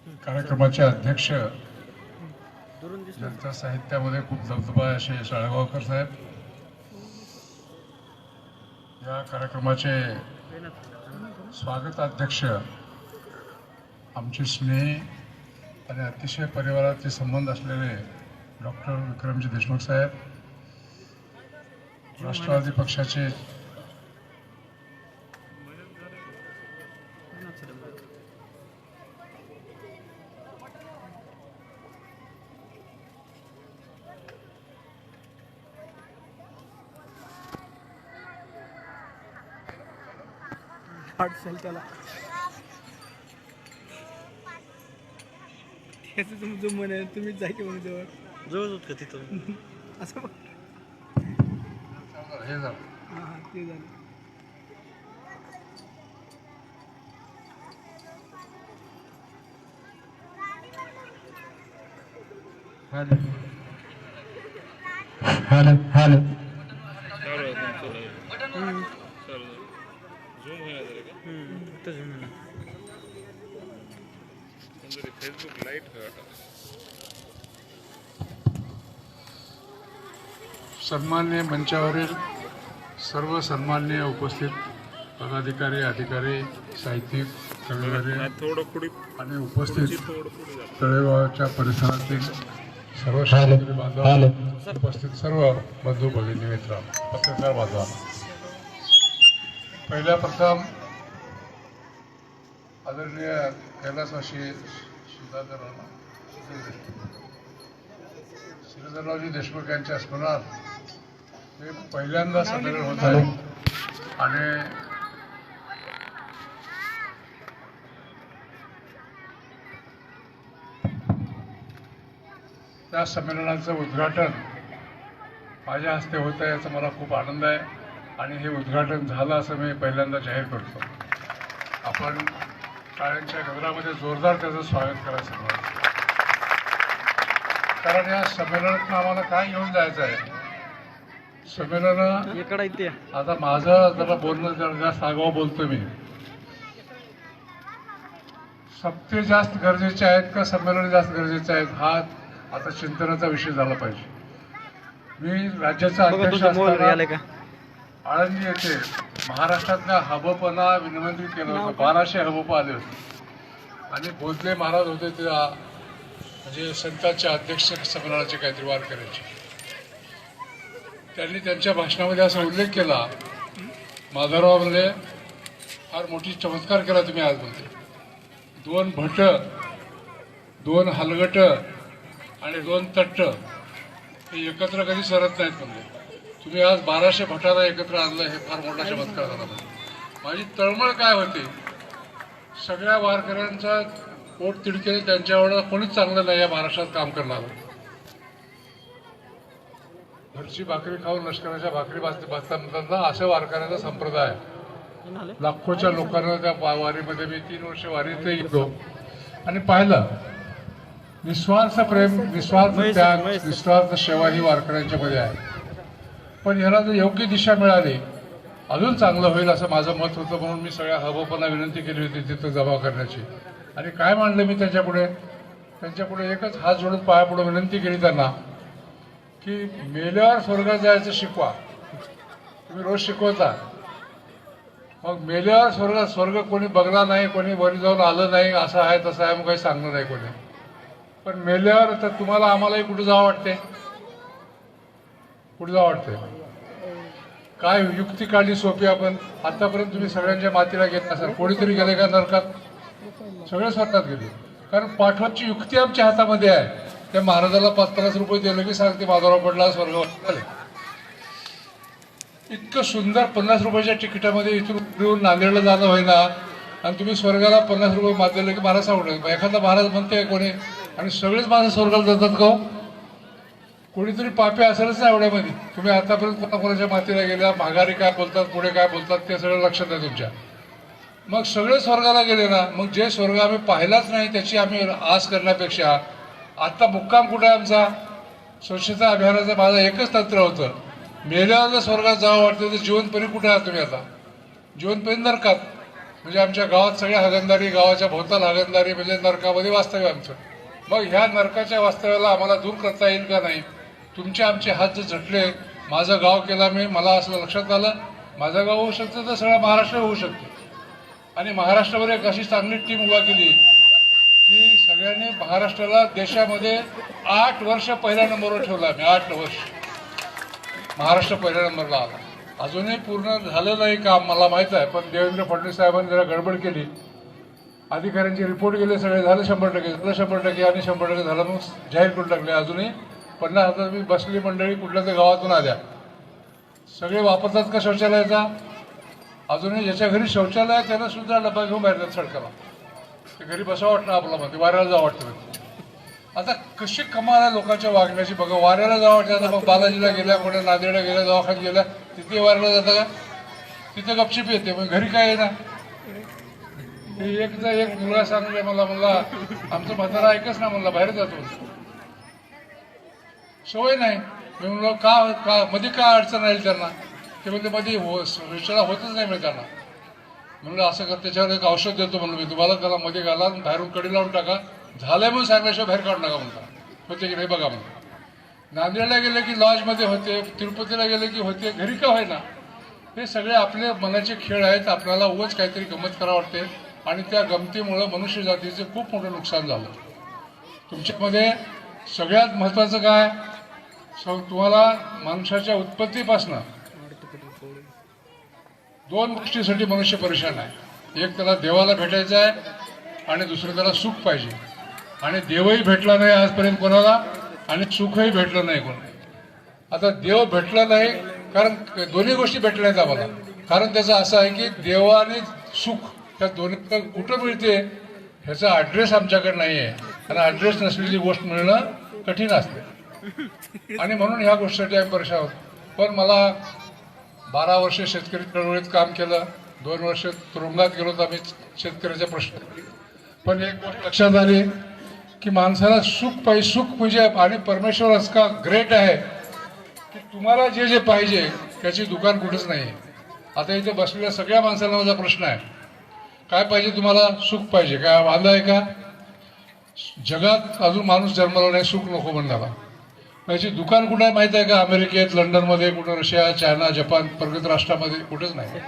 कार्यक्रमाचे अध्यक्ष जनता साहित्यामध्ये खूप दबदबा असे शाळेगावकर साहेब, या कार्यक्रमाचे स्वागताध्यक्ष आमचे स्नेही आणि अतिशय परिवाराचे संबंध असलेले डॉक्टर विक्रमजी देशमुख साहेब, राष्ट्रवादी पक्षाचे त्याला त्याचं तुमचं मन आहे, तुम्हीच जा की मग जवळ जवळ होत का तिथं असं बघ. हे झालं. हां हां ते झालं. Hello hello hello Facebook light सन्मान्य मंचावरील सर्व सन्मान्य उपस्थित पदाधिकारी, अधिकारी, साहित्यिक, कविवर्य थोडं पुढे आणि उपस्थित थोडं पुढे जा. तळेगावच्या परिसरातील सर्व शेतकरी बांधव, उपस्थित सर्व बंधू भगिनी मित्र, पत्रकार बांधव, पहिल्या प्रथम आदरणीय कैलासवासी श्रीधररावजी देशमुख यांच्या स्मरणार्थ हे पहिल्यांदा संमेलन होत आहे आणि त्या संमेलनाचं उद्घाटन माझ्या हस्ते होत आहे याचा मला खूप आनंद आहे आणि हे उद्घाटन झालं असं मी पहिल्यांदा जाहीर करतो. आपण टाळ्यांच्या गजरामध्ये जोरदार त्याचं स्वागत करायचं मला, कारण या संमेलनातून आम्हाला काय घेऊन जायचं आहे. संमेलन इकडे इथे आता माझं जरा बोलणं जरा जास्त आगाऊ बोलतो मी. सप्ते जास्त गरजेचे आहेत का संमेलन जास्त गरजेचे आहेत हा आता चिंतनाचा विषय झाला पाहिजे. मी राज्याचा अध्यक्ष असताना आळंदी येथे महाराष्ट्रातल्या हबपना विनंती केलं होतं. 1200 हबप आले होते आणि भोसले महाराज होते त्या म्हणजे संतांचे अध्यक्ष संमेलनाचे काहीतरी वार करायचे. त्यांनी त्यांच्या भाषणामध्ये असा उल्लेख केला, माधवराव म्हणले फार मोठी चमत्कार केला तुम्ही आज म्हणते. 2 भट, 2 हलगट आणि 2 तट्ट हे एकत्र कधी सरत नाहीत म्हणले. तुम्ही आज 1200 भटाला एकत्र आणलं हे फार मोठा चमत्कार झाला. माझी तळमळ काय होती, सगळ्या वारकऱ्यांचा पोट तिडकेने त्यांच्यावर कोणीच चांगलं नाही या महाराष्ट्रात काम करणार. घरची भाकरी खाऊन लष्कराच्या भाकरी बसताना असं वारकऱ्याचा संप्रदाय आहे. लाखोच्या लोकांना त्या वारीमध्ये मी 3 वर्ष वारीत गेलो आणि पाहिलं निस्वार्थ प्रेम, निस्वार्थ त्याग, निस्वार्थ सेवा ही वारकऱ्यांच्या मध्ये आहे. पण ह्याला जर योग्य दिशा मिळाली अजून चांगलं होईल असं माझं मत होतं. म्हणून मी सगळ्या हबपांना विनंती केली होती तिथं जमा करण्याची. आणि काय मांडलं मी त्यांच्यापुढे एकच हात जोडून पाया पुढे विनंती केली त्यांना की मेल्यावर स्वर्गात जायचं शिकवा. तुम्ही रोज शिकवता, मग मेल्यावर स्वर्ग कोणी बघला नाही, कोणी वरी जाऊन आलं नाही, असं आहे तसं आहे मग काही सांगलं नाही कोणी. पण मेल्यावर तर तुम्हाला आम्हालाही कुठे जावं वाटते, कुठे जावं वाटते. काय युक्ती काढली सोपी. आपण आतापर्यंत तुम्ही सगळ्यांच्या मातीला घेत नसाल, कोणीतरी गेले का नरकात? सगळे स्वर्गात गेले. कारण पाठवाची युक्ती आमच्या हातामध्ये आहे. त्या महाराजाला 5-50 रुपये दिले की सांगते माधवराव पडला स्वर्गावर. इतकं सुंदर 50 रुपयाच्या तिकिटामध्ये इथून नांदेडला जाणं होईना आणि तुम्ही स्वर्गाला 50 रुपये मारले की महाराज सांगू. एखादा महाराज म्हणते कोणी आणि सगळेच माणसं स्वर्गाला जातात का? कोणीतरी पापी असेलच ना एवढ्यामध्ये. तुम्ही आतापर्यंत कोणाकोणाच्या मातीला गेल्या, माघारी काय बोलतात, पुढे काय बोलतात ते सगळं लक्षात आहे तुमच्या. मग सगळे स्वर्गाला गेले ना, मग जे स्वर्ग आम्ही पाहिलाच नाही त्याची आम्ही आस करण्यापेक्षा आता मुक्काम कुठे आहे आमचा? स्वच्छता अभियानाचं माझं एकच तंत्र होतं, मेल्यावर जर स्वर्गात जावं वाटतं तर जीवनपणी कुठे आहात तुम्ही? आता जीवनपणी नरकात. म्हणजे आमच्या गावात सगळ्या हागणदारी, गावाच्या भोवताल हागणदारी म्हणजे नरकामध्ये वास्तव्य आमचं. मग ह्या नरकाच्या वास्तव्याला आम्हाला दूर करता येईल का नाही? तुमचे आमचे हात जे झटले, माझं गाव केला मी, मला असं लक्षात आलं माझं गाव होऊ शकतं तर सगळं महाराष्ट्र होऊ शकतं. आणि महाराष्ट्रामध्ये एक अशी चांगली टीम उभा केली की सगळ्यांनी महाराष्ट्राला देशामध्ये 8 वर्ष पहिल्या नंबरवर ठेवला. आम्ही 8 वर्ष महाराष्ट्र पहिल्या नंबरला आला. अजूनही पूर्ण झालं नाही काम मला माहीत आहे, पण देवेंद्र फडणवीस साहेबांनी जरा गडबड केली. अधिकाऱ्यांचे रिपोर्ट गेले सगळे, झालं 100% झालं 100% आणि 100% झालं मग जाहीर करून टाकले. अजूनही 50,000 बसली मंडळी कुठल्या तरी गावातून आल्या. सगळे वापरतात का शौचालयाचा? अजूनही ज्याच्या घरी शौचालय आहे त्याला सुद्धा डबा घेऊन बाहेर जातात सडकाला. ते घरी बसावं वाटतं आपल्यामध्ये, वाऱ्याला जावं वाटतं. आता कशी कमाल आहे लोकांच्या वागण्याची बघा. वाऱ्याला जावं वाटतं. मग बालाजीला गेल्या, कोणा नांदेडला गेल्या, दवाखान्यात गेल्या, तिथे वाऱ्याला जातं का? तिथे गपचिप येते. मग घरी काय आहे ना. एकदा एक मुलगा सांगले मला, म्हणला आमचं म्हातारा ऐकच ना, म्हणला बाहेर जातो. सवय नाही. मी म्हणलो का मध्ये काय अडचण राहील त्यांना? ते म्हणजे मध्ये शौचालय होतच नाही मिळताना. म्हणलं असं कर, त्याच्यावर एक औषध देतो म्हणलं मी तुम्हाला, त्याला मध्ये घाला, बाहेरून कडी लावून टाका, झालंय म्हणून सांगल्याशिवाय बाहेर काढू नका म्हणता. होते की नाही बघा म्हणून. नांदेडला गेले की लॉजमध्ये होते, तिरुपतीला गेले की होते, घरी का होईना. हे सगळे आपले मनाचे खेळ आहेत. आपल्याला उगाच काहीतरी गंमत करावं वाटते आणि त्या गमतीमुळं मनुष्य जातीचे खूप मोठं नुकसान झालं. तुमच्यामध्ये सगळ्यात महत्त्वाचं काय, तुम्हाला माणसाच्या उत्पत्तीपासनं 2 गोष्टीसाठी मनुष्य परेशान आहे. एक त्याला देवाला भेटायचं आहे आणि दुसरं त्याला सुख पाहिजे. आणि देवही भेटला नाही आजपर्यंत कोणाला आणि सुखही भेटलं नाही कोणाला. आता देव भेटला नाही कारण दोन्ही गोष्टी भेटल्या नाहीत आम्हाला. कारण त्याचं असं आहे की देव आणि सुख त्या दोन्ही कुठं मिळते ह्याचा ॲड्रेस आमच्याकडे नाही आहे. आणि ॲड्रेस नसलेली गोष्ट मिळणं कठीण असते आणि म्हणून ह्या गोष्टीसाठी आम्ही परेशान आहोत. पण मला 12 वर्ष शेतकरी चळवळीत काम केलं, 2 वर्ष तुरुंगात गेलो तर आम्ही शेतकऱ्याचे प्रश्न. पण एक गोष्ट लक्षात आली की माणसाला सुख पाहिजे. सुख म्हणजे आणि परमेश्वर असं का ग्रेट आहे की तुम्हाला जे जे पाहिजे त्याची दुकान कुठंच नाही. आता इथे बसलेल्या सगळ्या माणसाला माझा प्रश्न आहे, काय पाहिजे तुम्हाला? सुख पाहिजे का? वांदा आहे का? जगात अजून माणूस जन्माला नाही सुख नको म्हणणारा. याची दुकान कुठं आहे माहिती आहे का? अमेरिकेत, लंडनमध्ये, कुठं रशिया, चायना, जपान, प्रगत राष्ट्रामध्ये कुठंच नाही.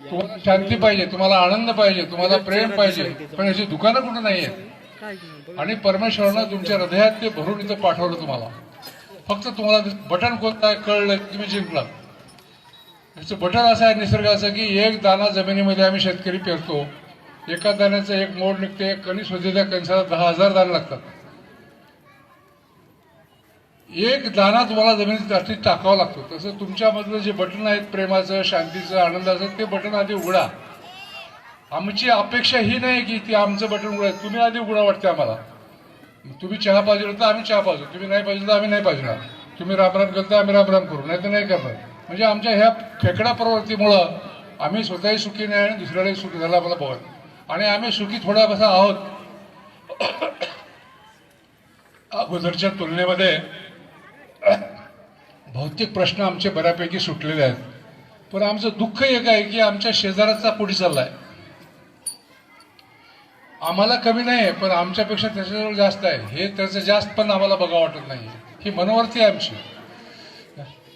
तुम्हाला शांती पाहिजे, तुम्हाला आनंद पाहिजे, तुम्हाला प्रेम पाहिजे, पण याची दुकानं कुठं नाही आहेत. आणि परमेश्वरानं तुमच्या हृदयात ते भरून इथं पाठवलं तुम्हाला. फक्त तुम्हाला बटन कोणतं आहे कळलं तुम्ही जिंकला. याचं बटन असं आहे निसर्गाचं की एक दाना जमिनीमध्ये आम्ही शेतकरी पेरतो, एका दाण्याचं एक मोड निघते. कणीस होते त्या कणसाला 10,000 दाणे लागतात. एक दाना तुम्हाला जमिनीत टाकावा लागतो. तसं तुमच्यामधलं जे बटन आहेत प्रेमाचं, शांतीचं, आनंदाचं, ते बटन आधी उघडा. आमची अपेक्षा ही नाही की ती आमचं बटन उघडा, तुम्ही आधी उघडा वाटते आम्हाला. तुम्ही चहा पाहिजे तर आम्ही चहा पाजू, तुम्ही नाही पाहिजे तर आम्ही नाही पाजणार, तुम्ही रामराम करता आम्ही रामराम करू, नाही तर नाही करणार. म्हणजे आमच्या ह्या खेकडा प्रवृत्तीमुळं आम्ही स्वतःही सुखी नाही आणि दुसऱ्यालाही सुखी झाला आम्हाला बघत. आणि आम्ही सुखी थोडा बसा आहोत. अगोदरच्या तुलनेमध्ये भौतिक प्रश्न आमचे बऱ्यापैकी सुटलेले आहेत. पण आमचं दुःख एक आहे की आमच्या शेजाराचा पुढे चाललाय. आम्हाला कमी नाही पण आमच्यापेक्षा त्याच्याजवळ जास्त आहे. हे त्याचं जास्त पण आम्हाला बघा वाटत नाही. ही मनोवृत्ती आहे आमची.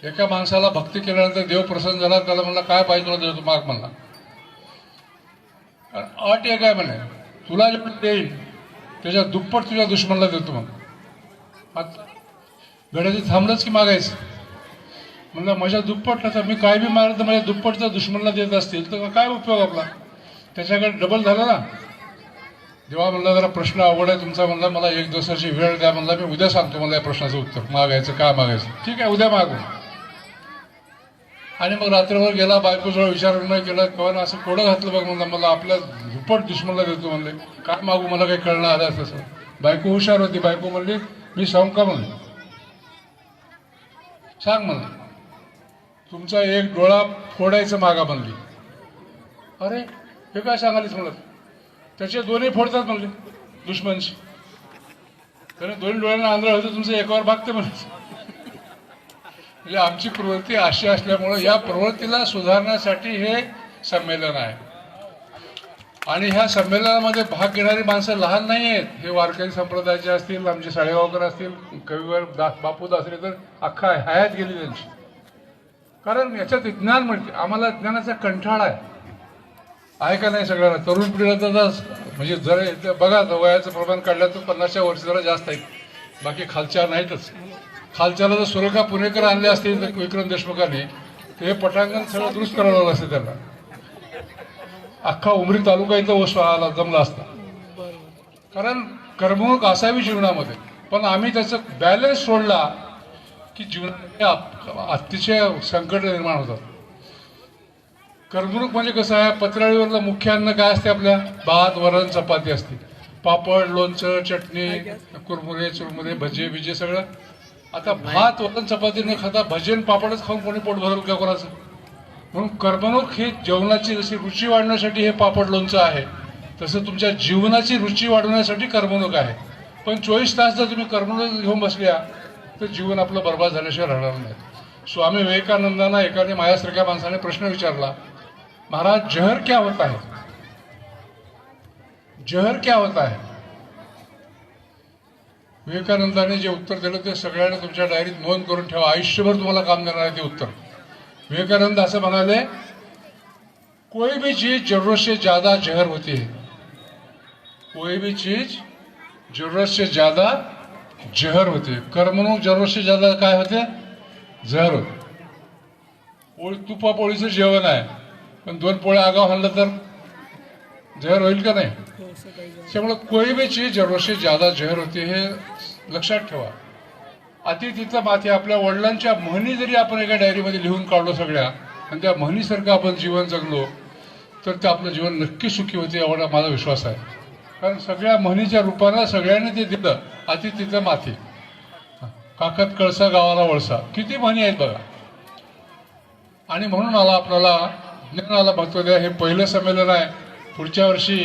एका माणसाला भक्ती केल्यानंतर देव प्रसन्न झाला, त्याला म्हणला काय पाहिजे तुला देतो माग म्हणला. अट एक आहे म्हणे, तुला जे देईल त्याच्या दुप्पट तुझ्या दुश्मनला देतो. मग गड्याची थांबलंच की मागायचं. म्हणलं माझ्या दुप्पट तर मी काय बी मारलं तर माझ्या दुप्पटचा दुश्मनला देत असतील तर काय उपयोग आपला. त्याच्याकडे डबल झाला ना. जेव्हा म्हणला जरा प्रश्न अवघड आहे तुमचा, म्हणला मला 1 दिवसाची वेळ द्या. म्हणला मी उद्या सांगतो मला या प्रश्नाचं उत्तर. मागायचं काय मागायचं, ठीक आहे उद्या मागू. आणि मग रात्रभर गेला, बायकोजवळ विचारविनिमय केला, कवा असं कोडं घातलं बघ. म्हणलं मला आपल्या दुप्पट दुश्मनला देतो. म्हणले काय मागू, मला काही कळणं आलं तसं. बायको हुशार होती. बायको म्हणली मी सांगू का म्हणले, सांग म्हणलं तुमचा एक डोळा फोडायचं मागा म्हणली. अरे हे काय सांगालीच म्हणत, त्याचे दोन्ही फोडतात म्हणले दुश्मनशी. त्याने दोन्ही डोळ्यांना आंधळ होतं, तुमचं एकावर भागते म्हणत. म्हणजे आमची प्रवृत्ती अशी असल्यामुळं या प्रवृत्तीला सुधारण्यासाठी हे संमेलन आहे. आणि ह्या संमेलनामध्ये भाग घेणारी माणसं लहान नाही आहेत. हे वारकरी संप्रदायाचे असतील, आमचे साळेगावकर असतील, कविवर बापू दासरे, तर अख्खा हयात गेली त्यांची. कारण याच्यात ज्ञान मिळते. आम्हाला ज्ञानाचा कंठाळा आहे का नाही सगळ्यांना? तरुण पिढीला तर म्हणजे जरा बघा, वयाचं प्रमाण काढलं तर 50च्या वर्षी जरा जास्त आहे, बाकी खालच्या नाहीतच. खालच्याला जर सुरेखा पुणेकर आणले असतील तर विक्रम देशमुखांनी, तर हे पटांगण सगळं दुरुस्त करावं लागलं असतं त्यांना. अख्खा उमरी तालुका इथं ओसवायला जमला असता. कारण कर्मणूक असावी जीवनामध्ये, पण आम्ही त्याचं बॅलन्स सोडला की जीवनामध्ये अतिशय संकट निर्माण होतात. कर्मणूक म्हणजे कसं आहे, पत्राळीवरलं मुख्य अन्न काय असते आपल्या? भात, वरण, चपाती असते. पापड, लोणचं, चटणी, कुरमुरे चुरमुरे, भजे बिजे सगळं. आता भात, वरण, चपाती न खाता भजे आणि पापडच खाऊन कोणी पोट भरल का कोणाचं? म्हणून कर्मणूक ही जेवणाची जशी रुची वाढवण्यासाठी हे पापड लोणचं आहे, तसं तुमच्या जीवनाची रुची वाढवण्यासाठी कर्मणूक आहे. पण 24 तास जर तुम्ही कर्मणूक घेऊन बसल्या तर जीवन आपलं बर्बाद झाल्याशिवाय राहणार नाही. स्वामी विवेकानंदांना एकाने माझ्यासारख्या माणसाने प्रश्न विचारला, महाराज जहर क्या होता है? जहर क्या होता है? विवेकानंदाने जे उत्तर दिलं ते सगळ्यांना तुमच्या डायरीत नोंद करून ठेवा. आयुष्यभर तुम्हाला काम देणार आहे ते उत्तर. विवेकानंद असं म्हणाले, कोई भी चीज जरूरत से ज्यादा जहर होती है. कोई भी चीज जरूरत से ज्यादा जहर होते. कर्मणूक जरूरत से ज्यादा काय होते? जहर होते. तुपा पोळीचं जेवण आहे, पण 2 पोळ्या आगाव आणलं तर जहर होईल का नाही? त्यामुळे कोई भी चीज जरूरत से ज्यादा जहर होते, हे लक्षात ठेवा. अति तिथं माथे. आपल्या वडिलांच्या म्हणी जरी आपण एका डायरीमध्ये लिहून काढलो सगळ्या, आणि त्या म्हणीसारखं आपण जीवन जगलो तर ते आपलं जीवन नक्की सुखी होते, एवढा माझा विश्वास आहे. कारण सगळ्या म्हणीच्या रूपानं सगळ्यांनी ते दिलं. अति तिथं माथे, काकत कळसा गावाला वळसा, किती म्हणी आहेत बघा. आणि म्हणून मला आपल्याला ज्ञानाला महत्व द्या. हे पहिलं संमेलन आहे. पुढच्या वर्षी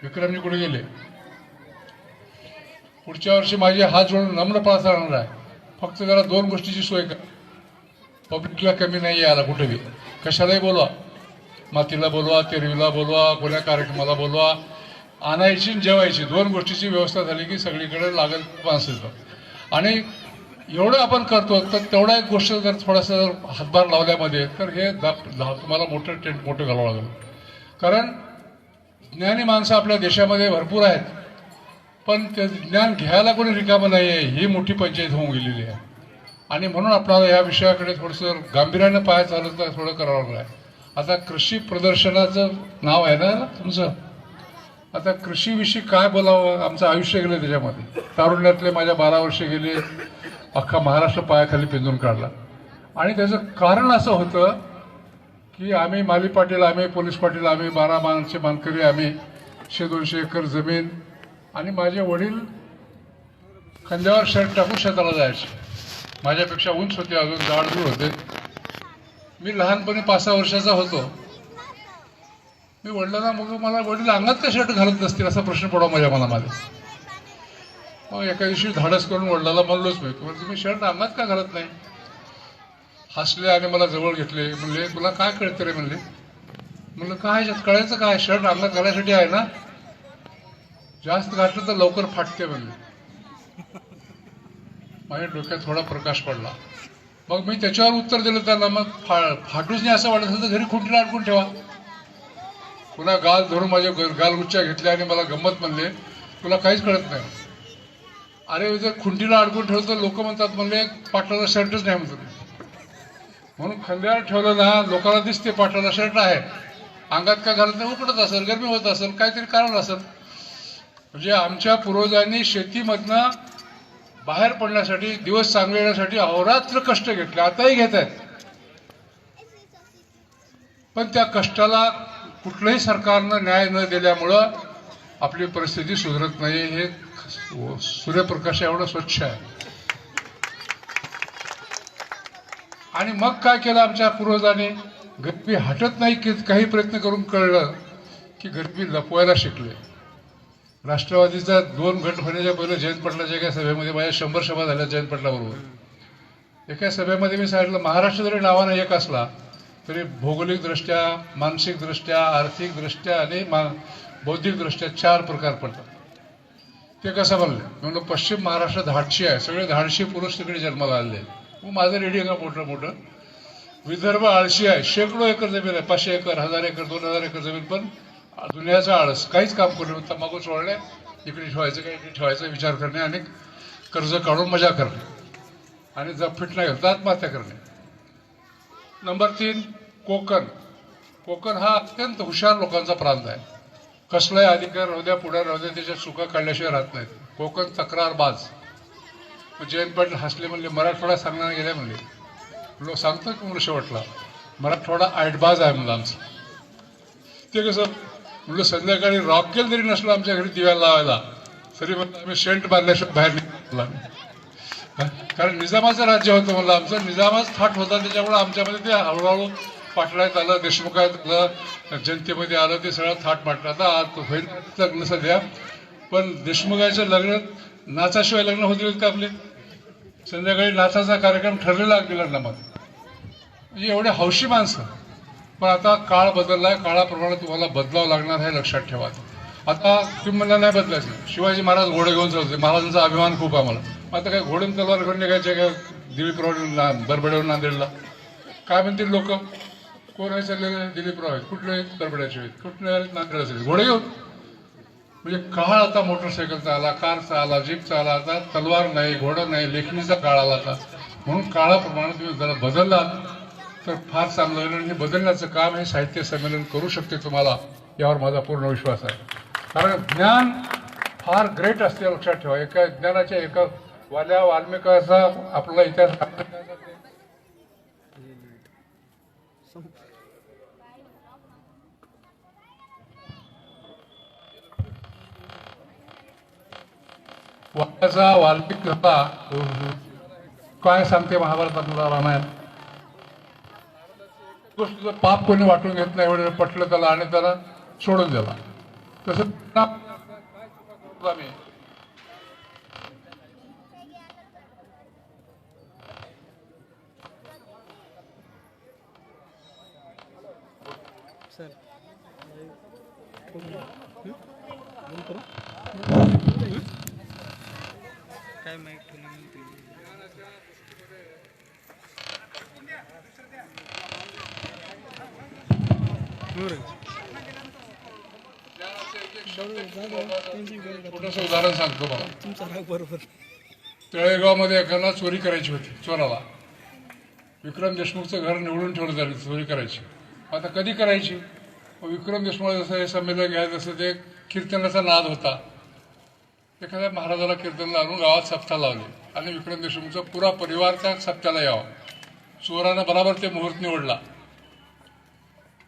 विक्रमजी कुठे गेले? पुढच्या वर्षी माझे हात जोडून नम्र प्रार्थना राहणार आहे, फक्त जरा 2 गोष्टीची सोय कर. पब्लिकला कमी नाही यायला कुठेही, कशालाही बोलवा. मातीला बोलवा, तेरवीला बोलवा, कोण्या कार्यक्रमाला बोलवा. आणायची आणि जेवायची 2 गोष्टीची व्यवस्था झाली की सगळीकडे लागेल माणसं. आणि एवढं आपण करतो तर तेवढा एक गोष्ट जर थोडासा हातभार लावल्यामध्ये तर हे तुम्हाला मोठं टेंट मोठं घालावं लागेल. कारण ज्ञानी माणसं आपल्या देशामध्ये भरपूर आहेत, पण ते ज्ञान घ्यायला कोणी रिकामं नाही आहे, ही मोठी पंचायत होऊन गेलेली आहे. आणि म्हणून आपल्याला या विषयाकडे थोडंसं गांभीर्यानं पाहायचं झालं तर थोडं करावं लागलं आहे. आता कृषी प्रदर्शनाचं नाव आहे ना तुमचं. आता कृषीविषयी काय बोलावं? आमचं आयुष्य गेलं त्याच्यामध्ये. तारुण्यातले माझ्या 12 वर्षे गेले, अख्खा महाराष्ट्र पायाखाली पिंजून काढला. आणि त्याचं कारण असं होतं की आम्ही माली पाटील, आम्ही पोलीस पाटील, आम्ही 12 माणसे मानकरी, आम्ही 100-200 एकर जमीन. आणि माझे वडील खांद्यावर शर्ट टाकून शेताला जायचे. माझ्यापेक्षा उंच होते, अजून जाडजूड होते. मी लहानपणी 5-6 वर्षाचा होतो. मी वडिलांना मग मला वडील अंगात का शर्ट घालत नसतील असा प्रश्न पडवा माझ्या मनामध्ये. मग एका दिवशी धाडस करून वडिलांना म्हणलोच मी, तुम्ही शर्ट अंगात का घालत नाही? हसले आणि मला जवळ घेतले. म्हणले तुला काय कळतं रे? म्हणलं काय ह्याच्यात कळायचं काय? शर्ट अंगात घालायसाठी आहे ना, जास्त घातलं तर लवकर फाटते म्हणले. माझ्या डोक्यात थोडा प्रकाश पडला. मग मी त्याच्यावर उत्तर दिलं त्यांना, मग फाटूच नाही असं वाटत असेल तर घरी खुंटीला अडकून ठेवा. पुन्हा गाल धरून माझ्या गालगुच्च्या घेतल्या आणि मला गंमत म्हणले, तुला काहीच कळत नाही. अरे जर खुंटीला अडकून ठेवलं तर लोक म्हणतात, म्हणले पाटलाला शर्टच नाही म्हणतात. म्हणून खांद्यावर ठेवलं ना, लोकांना दिसते पाटलाला शर्ट आहे, अंगात का घालत नाही, उकडत असेल, गरमी होत असेल, काहीतरी कारण असेल. म्हणजे आमच्या पूर्वजांनी शेतीमधनं बाहेर पडण्यासाठी, दिवस चांगले येण्यासाठी अहोरात्र कष्ट घेतले, आताही घेत आहेत. पण त्या कष्टाला कुठलंही सरकारनं न्याय न दिल्यामुळं आपली परिस्थिती सुधारत नाही. हे सूर्यप्रकाश एवढं स्वच्छ आहे. आणि मग काय केलं आमच्या पूर्वजांनी? गरिबी हटत नाही की काही प्रयत्न करून कळलं की गरिबी लपवायला शिकले. राष्ट्रवादीचा 2 गट होण्याच्या पहिलं जयंत पाटलाच्या एका सभेमध्ये, माझ्या 100 सभा झाल्या जयंत पाटलाबरोबर. एका सभेमध्ये मी सांगितलं, महाराष्ट्र जरी नावानं एक असला तरी भौगोलिकदृष्ट्या, मानसिकदृष्ट्या, आर्थिकदृष्ट्या आणि बौद्धिकदृष्ट्या 4 प्रकार पडतात. ते कसं म्हणले म्हणून पश्चिम महाराष्ट्र धाडशी आहे, सगळे धाडशी पुरुष तिकडे जन्माला आलेले आहेत. मग माझं रेडी आहे का मोठं. विदर्भ आळशी आहे, शेकडो एकर जमीन आहे, 500 एकर, 1000 एकर, 2000 एकर जमीन, पण दुनियाचा आळस, काहीच काम करू, तंबाखू सोडणे, इकडे ठेवायचं काय इकडे ठेवायचा विचार करणे आणि कर्ज काढून मजा करणे आणि जर फिट नाही होत आत्महत्या करणे. नंबर 3 कोकण हा अत्यंत हुशार लोकांचा प्रांत आहे. कसलाही अधिकार राहू द्या, पुढे राहू द्या, त्याच्या चुका काढल्याशिवाय राहत नाहीत. कोकण तक्रारबाज. जयंत पाटील हसले म्हणले मराठवाडा सांगण्याला गेले म्हणले, लोक सांगतो की म्हणलं शेवटला मराठवाडा आयटबाज आहे म्हणलं आमचं. ते कसं म्हणलं संध्याकाळी रॉकेल जरी नसलं आमच्या घरी दिव्याला लावायला तरी म्हणलं आम्ही शेंट बांधल्याशिवाय बाहेर निघाला. कारण निजामाचं राज्य होतं म्हणलं आमचं, निजामाच थाट होता, त्याच्यामुळे आमच्यामध्ये ते हळूहळू पाटलात आलं, देशमुखात आलं, जनतेमध्ये आलं, ते सगळं थाट माटलं. आता होईल लग्न सध्या, पण देशमुखाचं लग्न नाचाशिवाय लग्न होतील का आपले? संध्याकाळी नाचाचा कार्यक्रम ठरलेला अगदी लग्नामध्ये. म्हणजे एवढे हौशी माणसं. पण आता काळ बदललाय, काळाप्रमाणे तुम्हाला बदलावं लागणार हे लक्षात ठेवा. आता तुम्ही मला नाही बदलायचं. शिवाजी महाराज घोडे घेऊन चालते, महाराजांचा अभिमान खूप आम्हाला. आता काय घोडून तलवार घेऊन निघायचे काय दिलीपराव बरबड्यावर नांदेडला? काय म्हणतील लोक, कोण आहे चाललेले? दिलीपराव आहेत. कुठले आहेत? बरबड्याचे आहेत. कुठले आहेत? नांदेडाचे. घोडे घेऊन. म्हणजे काळ आता मोटरसायकलचा आला, कारचा आला, जीपचा आला, आता तलवार नाही, घोडं नाही, लेखणीचा काळ आला आता. म्हणून काळाप्रमाणे तुम्ही जरा बदललात तर फार चांगलं होईल. आणि बदलण्याचं काम हे साहित्य संमेलन करू शकते तुम्हाला, यावर माझा पूर्ण विश्वास आहे. कारण ज्ञान फार ग्रेट असते, लक्षात ठेवा. एका ज्ञानाच्या एका वाल्मिकाचा आपला इतिहास वाल्याचा वाल्मिक होता. काय सांगते महाभारतातला रामायण? गोष्टीचं पाप कोणी वाटून घेत नाही, एवढं पटलं त्याला आणि त्याला सोडून दिला. तसं आम्ही सर काय माईक ठेवलं छोटंसं उदाहरण सांगतो मला. तुमचा राग बरोबर. तळेगावमध्ये एकाला चोरी करायची होती. चोराला विक्रम देशमुखचं घर निवडून ठेवलं झालं, चोरी करायची. आता कधी करायची? विक्रम देशमुख जसं हे संमेलन घ्यायचं जसं ते कीर्तनाचा नाद होता. एखाद्या महाराजाला कीर्तन आणून गावात सप्ताह लावली आणि विक्रम देशमुखचा पुरा परिवार त्या सप्त्याला यावा. चोरानं बराबर ते मुहूर्त निवडला.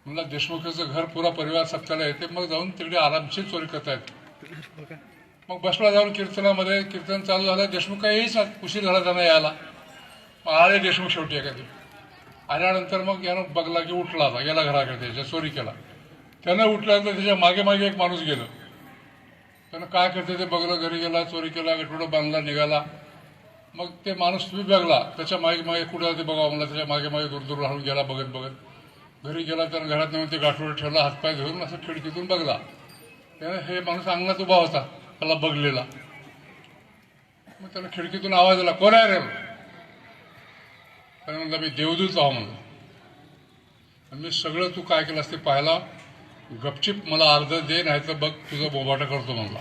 म्हणलं देशमुखाचं घर पुरा परिवार सप्त्याला येते, मग जाऊन तिकडे आरामशीर चोरी करता येते. मग बसला जाऊन कीर्तनामध्ये, कीर्तन चालू झालं, देशमुख काय येईच उशीर झाला त्यांना यायला. मग आले देशमुख शेवटी एखादी. आल्यानंतर मग यानं बघला की उठला, गेला घराकडे, त्याच्या चोरी केला. त्यानं उठल्यानंतर त्याच्या मागे मागे एक माणूस गेलं. त्यानं काय करते ते बघलं, घरी गेला, चोरी केला, गटोडं बांधला, निघाला. मग ते माणूस तुम्ही बघला, त्याच्या मागे मागे कुठं ते बघावं म्हणलं, त्याच्या मागे मागे दूर दूर राहून गेला बघत बघत. घरी गेला, त्यानं घरात नेऊन ते गाठोडं ठेवला, हातपाय धरून असं खिडकीतून बघला. त्यानं हे माणूस अंगणात उभा होता, त्याला बघलेला. मग त्यानं खिडकीतून आवाज दिला, कोण आहे रे? त्यानं म्हणलं मी देवदूत आहो म्हणलं. मी सगळं तू काय केलंस ते पाहायला, गपचिप मला अर्ध दे, नाही तर बघ तुझं बोबाटा करतो म्हणला.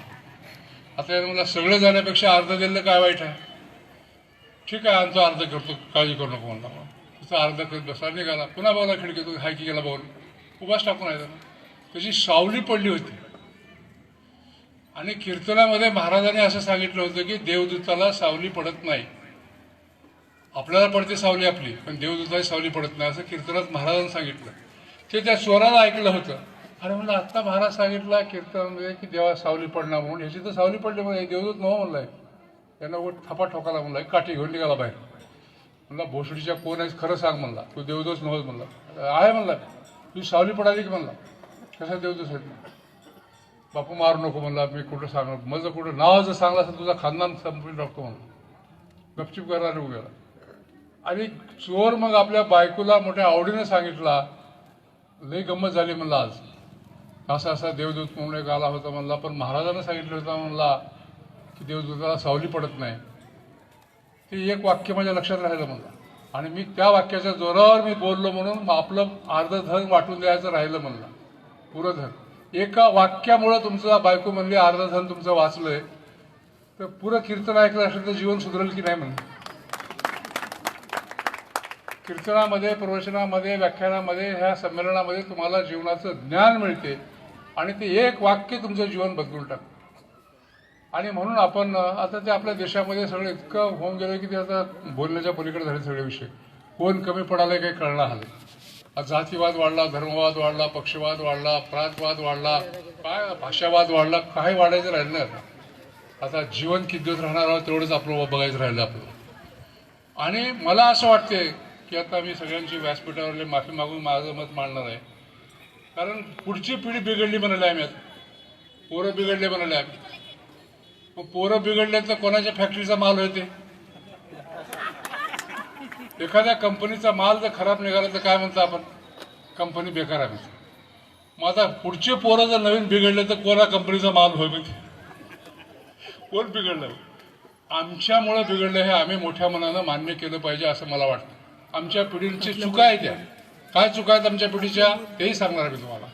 आता यानं मला सगळं जाण्यापेक्षा अर्ध दिलं काय वाईट आहे? ठीक आहे, आमचा अर्ध करतो, काळजी करू नको म्हणला. त्याचा अर्ध करत बसला, निघाला. पुन्हा बघला खिडकीतून, हायकी गेला बघून, उभाच टाकून आहे त्यानं. त्याची सावली पडली होती. आणि कीर्तनामध्ये महाराजांनी असं सांगितलं होतं की देवदूताला सावली पडत नाही. आपल्याला पडते सावली आपली, पण देवदूताला सावली पडत नाही, असं कीर्तनात महाराजांनी सांगितलं. ते त्या स्वराला ऐकलं होतं. अरे म्हणलं आत्ता महाराज सांगितलं कीर्तनामध्ये की देवा सावली पडणार म्हणून, ह्याची तर सावली पडली म्हणजे देवदूत नव्ह म्हणलाय. त्यांना थपा ठोकाला म्हणलाय, काठी घेऊन निघाला बाहेर. म्हणला भोसडीच्या कोण आहेस खरं सांग म्हणला, तू देवदूत नव्हत म्हणला. आहे म्हणला, तुझी सावली पडाली की म्हणला. कसा देवदूत आहेत? बापू मारू नको म्हणला, मी कुठं सांगणार, माझं कुठं नाव जर सांगलं असं तुझा खानदान संपवून टाकतो म्हणलं. गपचिप करायला निघू गेला. आणि चोर मग आपल्या बायकोला मोठ्या आवडीने सांगितला. लई गंमत झाली म्हणला आज. असा असा देवदूत म्हणून एक आला होता म्हणला, पण महाराजांना सांगितलं होतं म्हणला की देवदूताला सावली पडत नाही. ते एक वाक्य माझ्या लक्षात राहिलं म्हणला, आणि मी त्या वाक्याच्या जोरावर मी बोललो म्हणून आपलं अर्ध धन वाटून द्यायचं राहिलं म्हणला. पुरं धन एका वाक्यामुळं तुमचं बायको म्हणली अर्ध धन तुमचं वाचलंय, तर पुरं कीर्तन ऐकलं असेल तर जीवन सुधरेल की नाही म्हणलं. कीर्तनामध्ये, प्रवचनामध्ये, व्याख्यानामध्ये, ह्या संमेलनामध्ये तुम्हाला जीवनाचं ज्ञान मिळते आणि ते एक वाक्य तुमचं जीवन बदलून टाकतं. आणि म्हणून आपण आता ते आपल्या देशामध्ये सगळं इतकं होऊन गेलं की ते आता बोलण्याच्या पलीकडे झाले सगळे विषय. कोण कमी पडाले काही कळणार आले. जातीवाद वाढला, धर्मवाद वाढला, पक्षवाद वाढला, प्रांतवाद वाढला, काय भाषावाद वाढला, काय वाढायचं राहिलं नाही. आता जीवन किती दिवस राहणार आहोत तेवढंच आपलं बघायचं राहिलं आपलं. आणि मला असं वाटते की आता मी सगळ्यांची व्यासपीठावरले माफी मागून माझं मत मांडणार आहे. कारण पुढची पिढी बिघडली म्हणाले आम्ही. आता पोरं बिघडले म्हणाले आम्ही. मग पोरं बिघडले तर कोणाच्या फॅक्टरीचा माल होते. एखाद्या कंपनीचा माल जर खराब निघाला तर काय म्हणतो आपण, कंपनी बेकार आहे. मग आता पुढचे पोरं जर नवीन बिघडले तर कोणा कंपनीचा माल होय म्हणजे कोण बिघडलं. आमच्यामुळं बिघडलं हे आम्ही मोठ्या मनानं मान्य केलं पाहिजे असं मला वाटतं. आमच्या पिढींची चुका आहेत त्या. काय चुका आहेत आमच्या पिढीच्या तेही सांगणार मी तुम्हाला.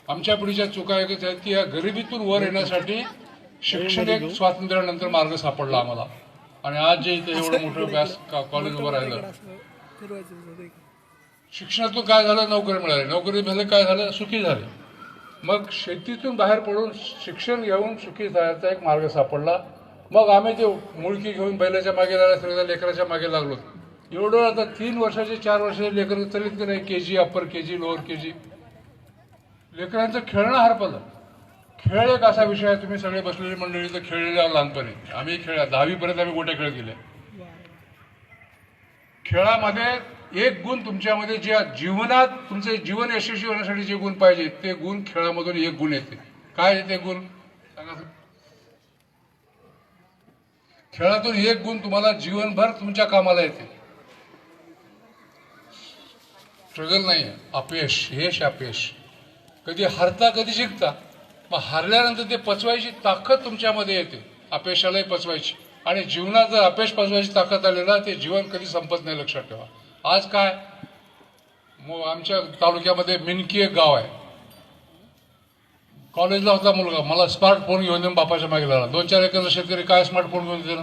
आमच्या पिढीच्या चुका एकच आहेत की या गरिबीतून वर येण्यासाठी शैक्षणिक स्वातंत्र्यानंतर मार्ग सापडला आम्हाला. आणि आज जे इथे एवढं मोठं व्यास कॉलेज उभं राहिलं, शिक्षणातून काय झालं, नोकरी मिळाली. नोकरी झालं काय झालं, सुखी झाले. मग शेतीतून बाहेर पडून शिक्षण घेऊन सुखी जायचा एक मार्ग सापडला. मग आम्ही ते मुळकी घेऊन बैलाच्या मागे लागल्या, लेकराच्या मागे लागलो. एवढं आता 3 वर्षाचे 4 वर्षाचे लेकरं चलित की नाही, KG, upper KG, lower KG. लेकरांचं खेळणं हरपलं. खेळ एक असा विषय आहे, तुम्ही सगळे बसलेली मंडळी तर खेळलेल्या लहानपणी. आम्ही खेळा 10वी पर्यंत आम्ही गोटे खेळ केले. खेळामध्ये एक गुण तुमच्यामध्ये जे जीवनात तुमचे जीवन यशस्वी होण्यासाठी जे गुण पाहिजे ते गुण खेळामधून एक गुण येते. काय येते गुण सांगा. खेळातून एक गुण तुम्हाला जीवनभर तुमच्या कामाला येते. स्ट्रगल नाही, अपयश, यश अपयश. कधी हरता कधी जिंकता. मग हरल्यानंतर ते पचवायची ताकद तुमच्यामध्ये येते, अपयशालाही पचवायची. आणि जीवनात जर अपयश पचवायची ताकद आली ना ते जीवन कधी संपत नाही, लक्षात ठेवा. आज काय आमच्या तालुक्यामध्ये मिनकी एक गाव आहे. कॉलेजला होता मुलगा, मला स्मार्टफोन घेऊन देऊन बापाच्या मागे लागला. 2-4 एकरचा शेतकरी काय स्मार्टफोन घेऊन देणं.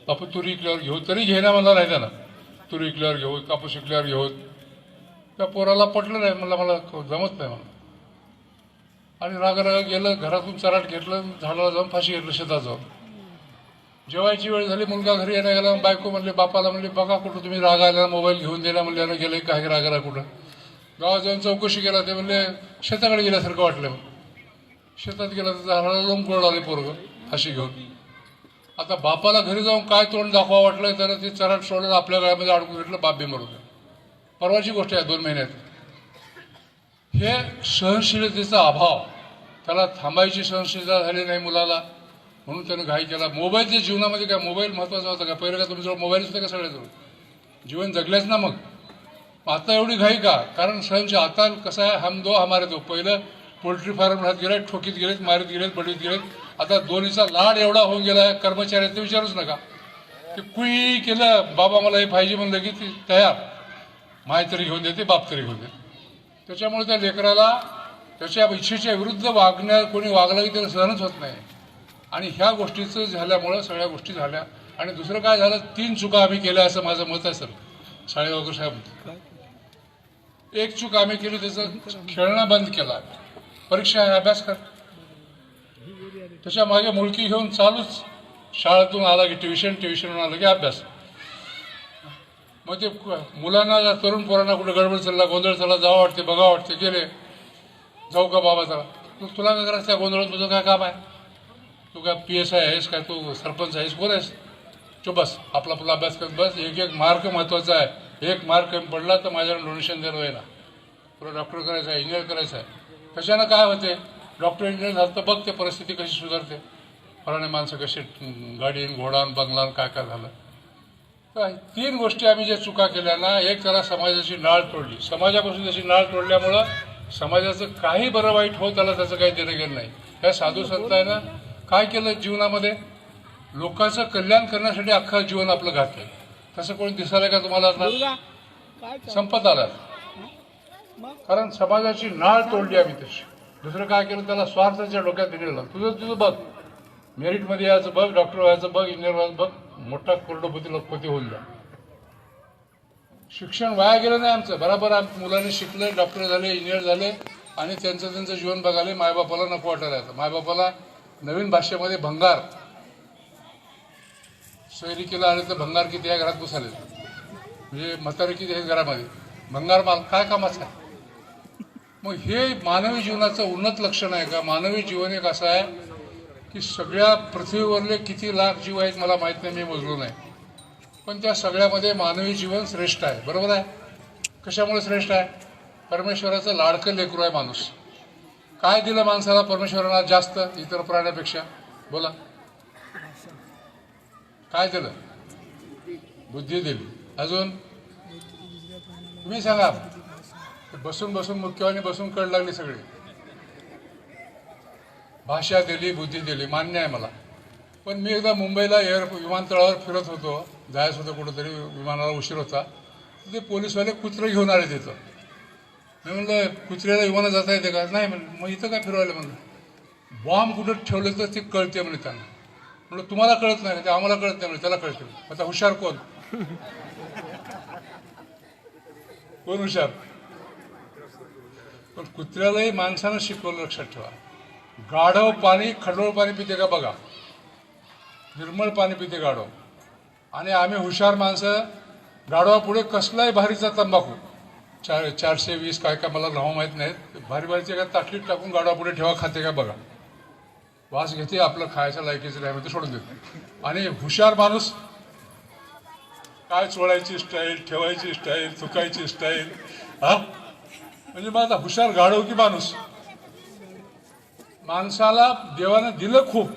बापू तुरी इकल्यावर घेऊ, तरी घेणं मला नाही त्यानं. तुरी इकल्यावर घेऊ, कापूस इकल्यावर घेऊ. त्या पोराला पटलं नाही, मला जमत नाही मला. आणि राग गेलं, घरातून चराट घेतलं, झाडाला जाऊन फाशी घेतलं शेतात जाऊन. जेवायची वेळ झाली, मुलगा घरी येण्या गेला. बायको म्हणले बापाला म्हणले बघा कुठं तुम्ही राग आला मोबाईल घेऊन दिला म्हणल्यानं गेले काय रागाला कुठं. गावात जाऊन चौकशी केला ते म्हणले शेताकडे गेल्यासारखं वाटलं. शेतात गेला तर झाडाला लोंबकळ आले पोरगं फाशी घेऊन. आता बापाला घरी जाऊन काय तोंड दाखवा वाटलं त्यानं ते चराट सोडलं, आपल्या गळ्यामध्ये अडकून घेतलं, बाप बी मरून. परवाची गोष्ट आहे 2 महिन्यात. हे सहनशीलतेचा अभाव, त्याला थांबायची सहनशीलता झाली नाही मुलाला, म्हणून त्यानं घाई केला. मोबाईलच्या जीवनामध्ये काय मोबाईल महत्त्वाचा होता का? पहिलं का तुमच्याजवळ मोबाईल होता का सगळ्याजवळ? जीवन जगल्याच ना. मग आता एवढी घाई का? कारण सहनशील आता कसं आहे, हम दो हमारे दो. पहिलं पोल्ट्री फार्म राहत गेले, ठोकीत गेलेत, मारीत गेलेत, बडीत गेलेत. आता दोन्हीचा लाड एवढा होऊन गेला आहे कर्मचाऱ्याचं विचारूच नका. ते कुई केलं, बाबा मला हे पाहिजे म्हणलं की ती तयार, माय तरी घेऊन देते, बाप तरी घेऊन देते. त्याच्यामुळे त्या लेकराला त्याच्या इच्छेच्या विरुद्ध कोणी वागलं की त्याला सहनच होत नाही. आणि ह्या गोष्टीचं झाल्यामुळं सगळ्या गोष्टी झाल्या. आणि दुसरं काय झालं, 3 चुका आम्ही केल्या असं माझं मत आहे सर साळेगावकर साहेब. एक चूक आम्ही केली, त्याचं खेळणं बंद केला. परीक्षा आहे, अभ्यास कर. त्याच्या मागे मुलकी घेऊन चालूच. शाळेतून आला की ट्युशनवरून आलं की अभ्यास. मग ते मुलांना तरुण पोरांना कुठं गडबड चालला, गोंधळ चालला, जावं वाटते, बघावं वाटते. गेले, जाऊ का बाबा चला. तुला काय करायचं त्या गोंधळात, तुझं काय काम आहे? तू काय PSI आहेस काय, तू सरपंच आहेस, कोण आहेस? चो बस, आपला अभ्यास करत बस. एक मार्क महत्त्वाचा आहे. 1 मार्क कमी पडला तर माझ्याकडे डोनेशन देणं आहे ना. तुला डॉक्टर करायचं आहे, इंजिनियर करायचं आहे. कशानं काय होते, डॉक्टर इंजिनियर झालं तर बघ ते परिस्थिती कशी सुधारते. फराणे माणसं कशी गाडी घोडा बंगला काय काय झालं. तर 3 गोष्टी आम्ही ज्या चुका केल्या ना, एक त्याला समाजाची नाळ तोडली. समाजापासून त्याची नाळ तोडल्यामुळं समाजाचं काही बरं वाईट होत त्याला त्याचं काही देणं घेणं नाही. ह्या साधू संतांना काय केलं जीवनामध्ये? लोकांचं कल्याण करण्यासाठी अख्खं जीवन आपलं घातलं. तसं कोणी दिसायला का तुम्हाला आता? संपत आला. कारण समाजाची नाळ तोडली आम्ही तशी. दुसरं काय केलं? त्याला स्वार्थाच्या डोक्यात दिलेलं. तुझं बघ, मेरिटमध्ये यायचं बघ, डॉक्टर व्हायचं बघ, इंजिनियर व्हायचं बघ, मोठा करोडपती लखपती होऊन जा. शिक्षण वाया गेलं नाही आमचं. बरोबर मुलांनी शिकले, डॉक्टर झाले, इंजिनियर झाले आणि त्यांचं जीवन बघाले. मायबापाला नको वाटायला येतं. मायबापाला नवीन भाषेमध्ये भंगार, सैनिकीला आले तर भंगार किती आहे घरात बसाले, म्हणजे म्हातारी किती आहे घरामध्ये, भंगार माल काय कामाचं आहे? मग हे मानवी जीवनाचं उन्नत लक्षण आहे का? मानवी जीवन एक असं आहे की सगळ्या पृथ्वीवरले किती लाख जीव आहेत मला माहीत नाही, मी मोजलो नाही, पण त्या सगळ्यामध्ये मानवी जीवन श्रेष्ठ आहे. बरोबर आहे? कशामुळे श्रेष्ठ आहे? परमेश्वराचं लाडकं लेकरू आहे माणूस. काय दिलं माणसाला परमेश्वराला जास्त इतर प्राण्यापेक्षा? बोला, काय दिलं? बुद्धी दिली. अजून तुम्ही सांगा. बसून बसून मुख्यवानी बसून कळ लागली सगळी. भाषा दिली, बुद्धी दिली, मान्य आहे मला. पण मी एकदा मुंबईला विमानतळावर फिरत होतो, जायचं होतं कुठंतरी, विमानाला उशीर होता. ते पोलीसवाले कुत्रे घेऊन आले तिथं. मी म्हणलं कुत्र्याला विमानात जाता येते का? नाही म्हणलं. मग इथं काय फिरवायला म्हणलं? बॉम्ब कुठं ठेवलं तर ते कळते म्हणे त्यांना. म्हणलं तुम्हाला कळत नाही ते? आम्हाला कळत नाही म्हणजे त्याला कळते. आता हुशार कोण? कोण हुशार? पण कुत्र्यालाही माणसानं शिकवलं, लक्षात ठेवा. गाढव पाणी खडोळ पाणी पिते का बघा, निर्मळ पाणी पिते गाढव. आणि आम्ही हुशार माणसं गाढवापुढे कसलाही भारीचा तंबाखू, 420 काय काय मला नाव माहीत नाहीत, भारी भारीचे काय ताटलीत टाकून गाढवापुढे ठेवा, खाते का बघा, वास घेते, आपलं खायच्या लायकीचं नाही ते सोडून देते. आणि हुशार माणूस काय चोळायची स्टाईल, ठेवायची स्टाईल, चुकायची स्टाईल, हा म्हणजे माझा हुशार गाढव की माणूस? माणसाला देवानं दिलं खूप,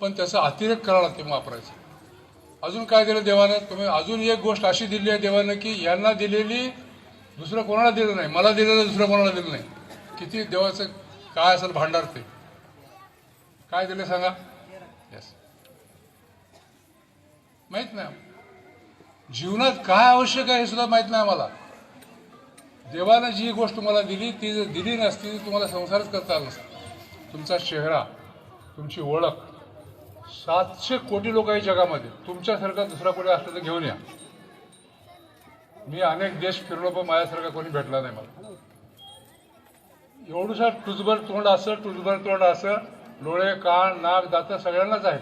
पण त्याचा अतिरेक करावा लागते मग वापरायचं. अजून काय दिलं देवानं? तुम्ही अजून एक गोष्ट अशी दिली आहे देवानं की यांना दिलेली दुसरं कोणाला दिलं नाही, मला दिलेलं दुसरं कोणाला दिलं नाही. किती देवाचं काय असेल भांडार ते. काय दिले सांगा? यस, माहित नाही. जीवनात काय आवश्यक आहे हे सुद्धा माहित नाही आम्हाला. देवानं जी गोष्ट तुम्हाला दिली ती जर दिली नसती तुम्हाला संसारच करता आला नसता. तुमचा चेहरा, तुमची ओळख, 700 कोटी लोक आहे जगामध्ये, तुमच्यासारखा दुसरा कोणी असलं तर घेऊन या. मी अनेक देश फिरलो पण माझ्यासारखा कोणी भेटला नाही मला. एवढूसा टुजभर तोंड असं, डोळे, कान, नाक, दात सगळ्यांनाच आहेत.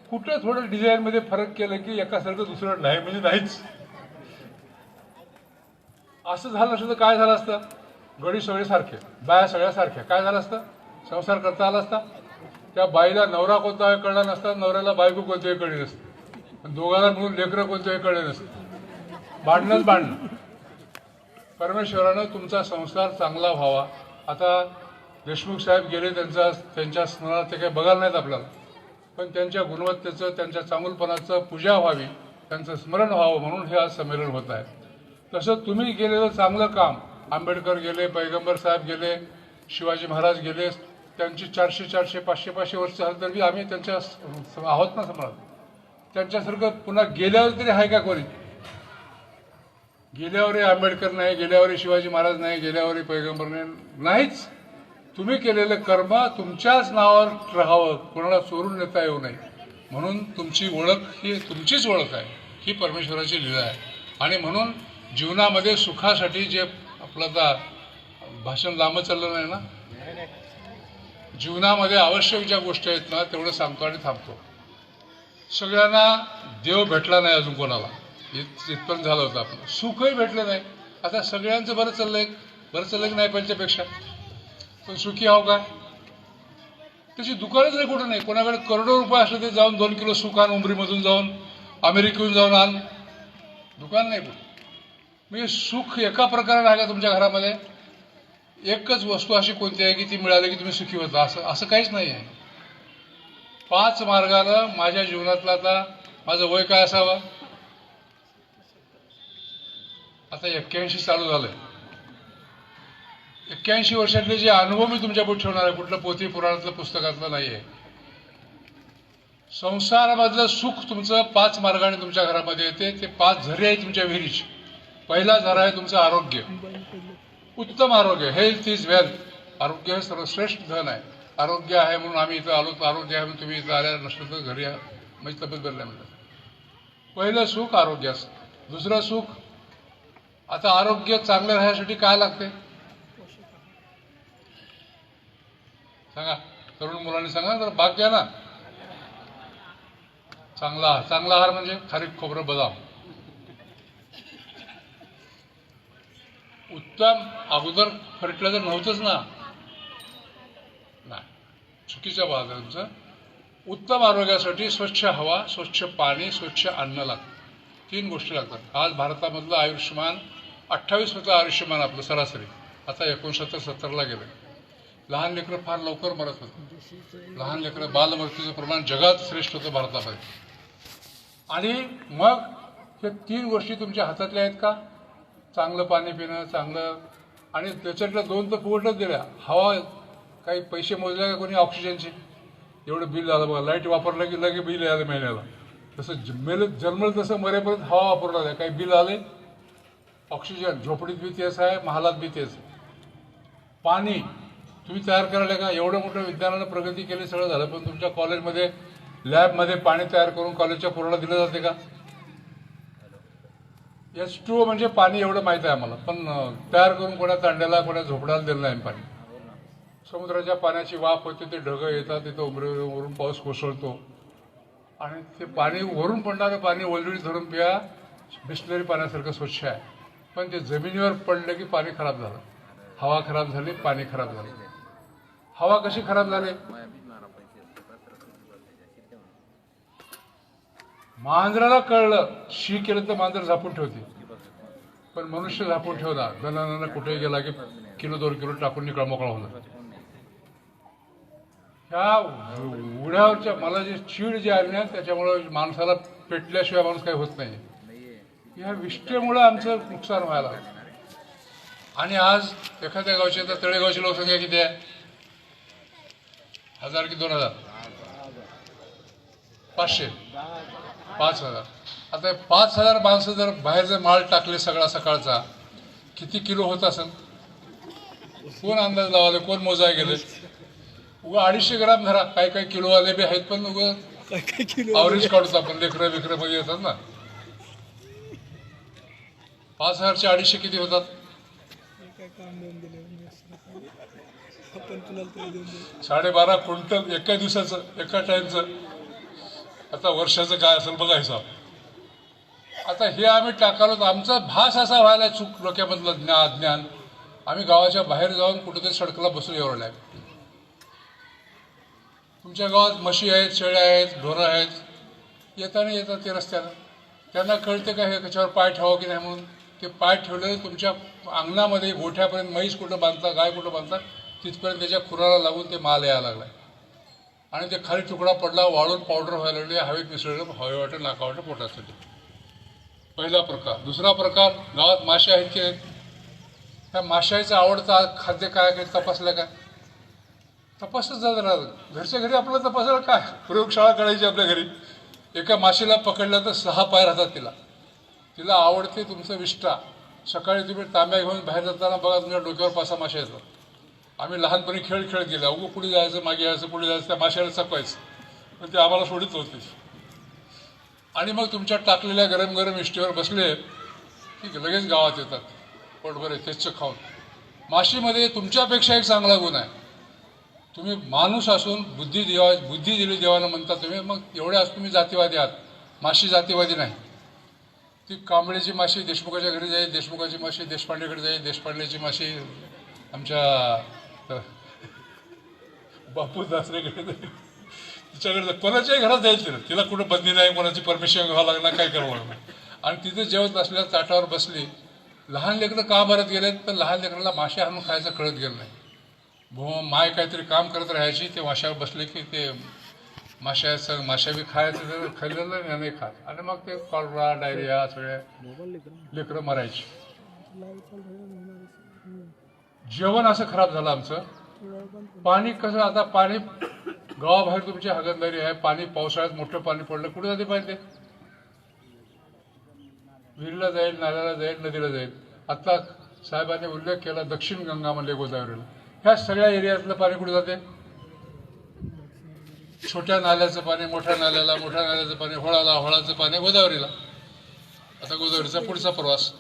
कुठं थोडं डिझाईनमध्ये फरक केलं की एकासारखं दुसरं नाही म्हणजे नाहीच. असं झालं असतं तर काय झालं असतं? गडी सगळे सारखे, बाया सगळ्या सारख्या, काय झालं असतं? संसार करता आला असता. त्या बाईला नवरा कोणता वेळ कळला नसता, नवऱ्याला बायको कोणत्या वेळी कळली नसते, दोघांना मिळून लेकरं कोणत्या वेळी कळले नसते. भांडणंच भांडणं. परमेश्वरानं तुमचा संसार चांगला व्हावा. आता देशमुख साहेब गेले, त्यांच्या स्मरणात ते काही बघायला नाहीत आपल्याला, पण त्यांच्या गुणवत्तेचं, त्यांच्या चांगुलपणाचं पूजा व्हावी, त्यांचं स्मरण व्हावं म्हणून हे आज संमेलन होत आहे. तसं तुम्ही केलेलं चांगलं काम, आंबेडकर गेले, पैगंबर साहेब गेले, शिवाजी महाराज गेले, त्यांची 400, 500 वर्ष झालं तरी आम्ही त्यांच्या आहोत ना समोर. त्यांच्यासारखं पुन्हा गेल्यावर तरी आहे का कोणी? गेल्यावरही आंबेडकर नाही, गेल्यावरही शिवाजी महाराज नाही, गेल्यावरही पैगंबर नाहीच. तुम्ही केलेलं कर्म तुमच्याच नावावर राहावं, कोणाला चोरून नेता येऊ नये म्हणून तुमची ओळख ही तुमचीच ओळख आहे, ही परमेश्वराची लीला आहे. आणि म्हणून जीवनामध्ये सुखासाठी जे आपलं आता भाषण लांब चाललं नाही ना, जीवनामध्ये आवश्यक ज्या गोष्टी आहेत ना तेवढं सांगतो आणि थांबतो. सगळ्यांना देव भेटला नाही अजून, कोणाला इथपर्यंत झालं होतं आपलं. सुखही भेटलं नाही. आता सगळ्यांचं बरं चाललंय की नाही पंचपेक्षा, पण सुखी आहो का? त्याची दुकानच नाही कुठं नाही. कोणाकडे करोडो रुपये असले ते जाऊन 2 किलो सुख आण, उमरीमधून जाऊन, अमेरिकेहून जाऊन आण, दुकान नाही कुठं. म्हणजे सुख एका प्रकारे आहे का तुमच्या घरामध्ये? एकच वस्तू अशी कोणती आहे की ती मिळाली की तुम्ही सुखी होता? असं काहीच नाही आहे. 5 मार्गानं माझ्या जीवनातला, आता माझं वय काय असावं? आता 81 चालू झालंय. 81 वर्षातले जे अनुभव मी तुमच्यापुढे ठेवणार आहे, कुठलं पोथी पुराणातलं पुस्तकातलं नाहीये. संसारामधलं सुख तुमचं 5 मार्गाने तुमच्या घरामध्ये येते. ते 5 झरे आहेत तुमच्या विहिरीचे. पहिला झरा आहे तुमचं आरोग्य, उत्तम आरोग्य. Health is wealth. आरोग्य हे सर्वश्रेष्ठ धन आहे. आरोग्य आहे म्हणून आम्ही इथं आलो, आरोग्य आहे म्हणून तुम्ही इथं आल्या, नसलं तर घरी म्हणजे तब्येत बदलल्या म्हणतात. पहिलं सुख आरोग्याचं. दुसरं सुख, आता आरोग्य चांगलं राहण्यासाठी काय लागते सांगा, तरुण मुलांनी सांगा तर भाग घ्या ना. चांगला आहार म्हणजे खारीक, खोबरं, बदाम. उत्तम अगोदर फर्टिलायझर नव्हतंच ना, नाही, चुकीचं भाग आहे तुमचं. उत्तम आरोग्यासाठी स्वच्छ हवा, स्वच्छ पाणी, स्वच्छ अन्न लागतं. 3 गोष्टी लागतात. आज भारतामधलं आयुष्यमान 28 आयुष्यमान आपलं सरासरी, आता 69-70ला गेलं. लहान लेकरं फार लवकर मरत होतं. लहान लेकरं बालमृत्यूचं प्रमाण जगात श्रेष्ठ होतं भारतामध्ये. आणि मग हे 3 गोष्टी तुमच्या हातातल्या आहेत का? चांगलं पाणी पिणं, चांगलं, आणि त्याच्यातल्या 2 तर फुकटच दिल्या. हवा काही पैसे मोजले का कोणी? ऑक्सिजनचे एवढं बिल आलं बघा. लाईट वापरलं की लगे बिल आलं महिन्याला. तसं जन्मलं तसं मरेपर्यंत हवा वापरला आहे, काही बिल आले. ऑक्सिजन झोपडीत बी तेच आहे, महालात बी तेच. पाणी तुम्ही तयार करायला का? एवढं मोठं विज्ञानानं प्रगती केली, सगळं झालं, पण तुमच्या कॉलेजमध्ये लॅबमध्ये पाणी तयार करून कॉलेजच्या पोराला दिलं जाते का? H2O म्हणजे पाणी एवढं माहीत आहे आम्हाला, पण तयार करून कोणा तांड्याला, कोणा झोपड्याला दिलं नाही पाणी. समुद्राच्या पाण्याची वाफ होते, ते ढगं येतात, तिथं वरून पाऊस कोसळतो, आणि ते पाणी वरून पडणारं पाणी ओलवडी धरून पिया, बिस्लरी पाण्यासारखं स्वच्छ आहे. पण ते जमिनीवर पडलं की पाणी खराब झालं. हवा खराब झाली, पाणी खराब झालं. हवा कशी खराब झाली? मांजराला कळलं, शी केलं तर मांजर झापून ठेवते, पण मनुष्य झापून ठेवला. दनानं कुठे गेला की किलो 2 किलो टाकून निकळा मोकळा होता. ह्या उघड्यावरच्या मला जे चीड जे आली ना, त्याच्यामुळे माणसाला पेटल्याशिवाय माणूस काही होत नाही. ह्या विष्ठेमुळे आमचं नुकसान व्हायला लागलं. आणि आज एखाद्या गावची, आता तळेगावची लोकसंख्या किती आहे? 1000 की 2000? 500, 5000. आता 5000 माणसं जर बाहेर जर माल टाकले सगळा सकाळचा, किती किलो होत असेल? कोण अंदाज लावाले, कोण मोजाय गेले? उगा 250 ग्राम धरा. काही किलोवाले बी आहेत, पण उगा ॲव्हरेज काढतो आपण. लेकरं बिकरं मध्ये येतात ना. 5000चे 250 किती होतात? 12.5 क्विंटल एका दिवसाचं, एका टाइमचं. आता वर्षाचं काय असेल बघा हिसाब. आता हे आम्ही टाकालो, तर आमचा भास असा व्हायला, चूक डोक्यामधलं अज्ञान. आम्ही गावाच्या बाहेर जाऊन कुठेतरी सडकला बसून एवढं आहे. तुमच्या गावात म्हशी आहेत, शेळ्या आहेत, ढोरं आहेत, येतात ते रस्त्यानं. त्यांना कळते का हे त्याच्यावर पाय ठेवावं की नाही म्हणून? ते पाय ठेवले तुमच्या अंगणामध्ये गोठ्यापर्यंत. म्हैस कुठं बांधता, गाय कुठं बांधता, तिथपर्यंत त्याच्या खुराला लागून ते माल यायला लागलाय. आणि ते खाली तुकडा पडला, वाळून पावडर व्हायला लागले, हवेत मिसळलं, हवे वाटत नाका वाटत पोटासाठी. पहिला प्रकार. दुसरा प्रकार, गावात मासे आहेत की नाहीत? त्या माशाचं आवडतं खाद्य काय काय तपासलं काय? तपासच झालं राहतं. घरच्या घरी आपल्याला तपासायला काय? प्रयोगशाळा करायची आपल्या घरी. एका माशीला पकडलं तर 6 पाय राहतात तिला आवडते तुमचं विष्ठा. सकाळी तुम्ही तांब्या घेऊन बाहेर जाताना बघा, तुमच्या डोक्यावर 5-6 मासे येतात. आम्ही लहानपणी खेळ खेळत गेला, उगं पुढे जायचं, मागे यायचं, पुढे जायचं, त्या माशाला चकवायचं, पण ते आम्हाला सोडित होते. आणि मग तुमच्या टाकलेल्या गरम गरम इष्टीवर बसले की लगेच गावात येतात पोटभर तेच खाऊन. माशीमध्ये तुमच्यापेक्षा एक चांगला गुण आहे. तुम्ही माणूस असून बुद्धी दिली देवानं म्हणता तुम्ही. मग एवढ्या तुम्ही जातीवादी आहात. माशी जातीवादी नाही. ती कांबळेची माशी देशमुखाच्या घरी जाईल, देशमुखाची माशी देशपांडेकडे जाईल, देशपांडेची माशी आमच्या बापू दासरेकडे जाईल, तिच्याकडे कोणाच्याही घरात जाईल. तिला कुठं बंदी नाही, कोणाची परमिशन घ्यावं लागणार, काय करावं लागणार. आणि तिथे जेवत असल्या ताटावर बसली. लहान लेकरं का भरत गेलेत? तर लहान लेकराला मासे आणून खायचं कळत गेलं नाही. माय काहीतरी काम करत राहायची, ते माशावर बसले की ते माशा बी खायचं, खाल्लेलं नाही खात. आणि मग ते कॉलरा, डायरिया, सगळ्या लेकरं मरायची. जेवण असं खराब झालं आमचं. पाणी कसं, आता पाणी गावाबाहेर तुमची हागणदारी आहे, पाणी पावसाळ्यात मोठं पाणी पडलं कुठे जाते पाहिजे, विहिरीला जाईल, नाल्याला जाईल, नदीला जाईल. आता साहेबांनी उल्लेख केला दक्षिण गंगा म्हणले गोदावरीला, ह्या सगळ्या एरियातलं पाणी कुठे जाते, छोट्या नाल्याचं पाणी मोठ्या नाल्याला, मोठ्या नाल्याचं पाणी होळाला, होळाचं पाणी गोदावरीला. आता गोदावरीचा पुढचा प्रवास,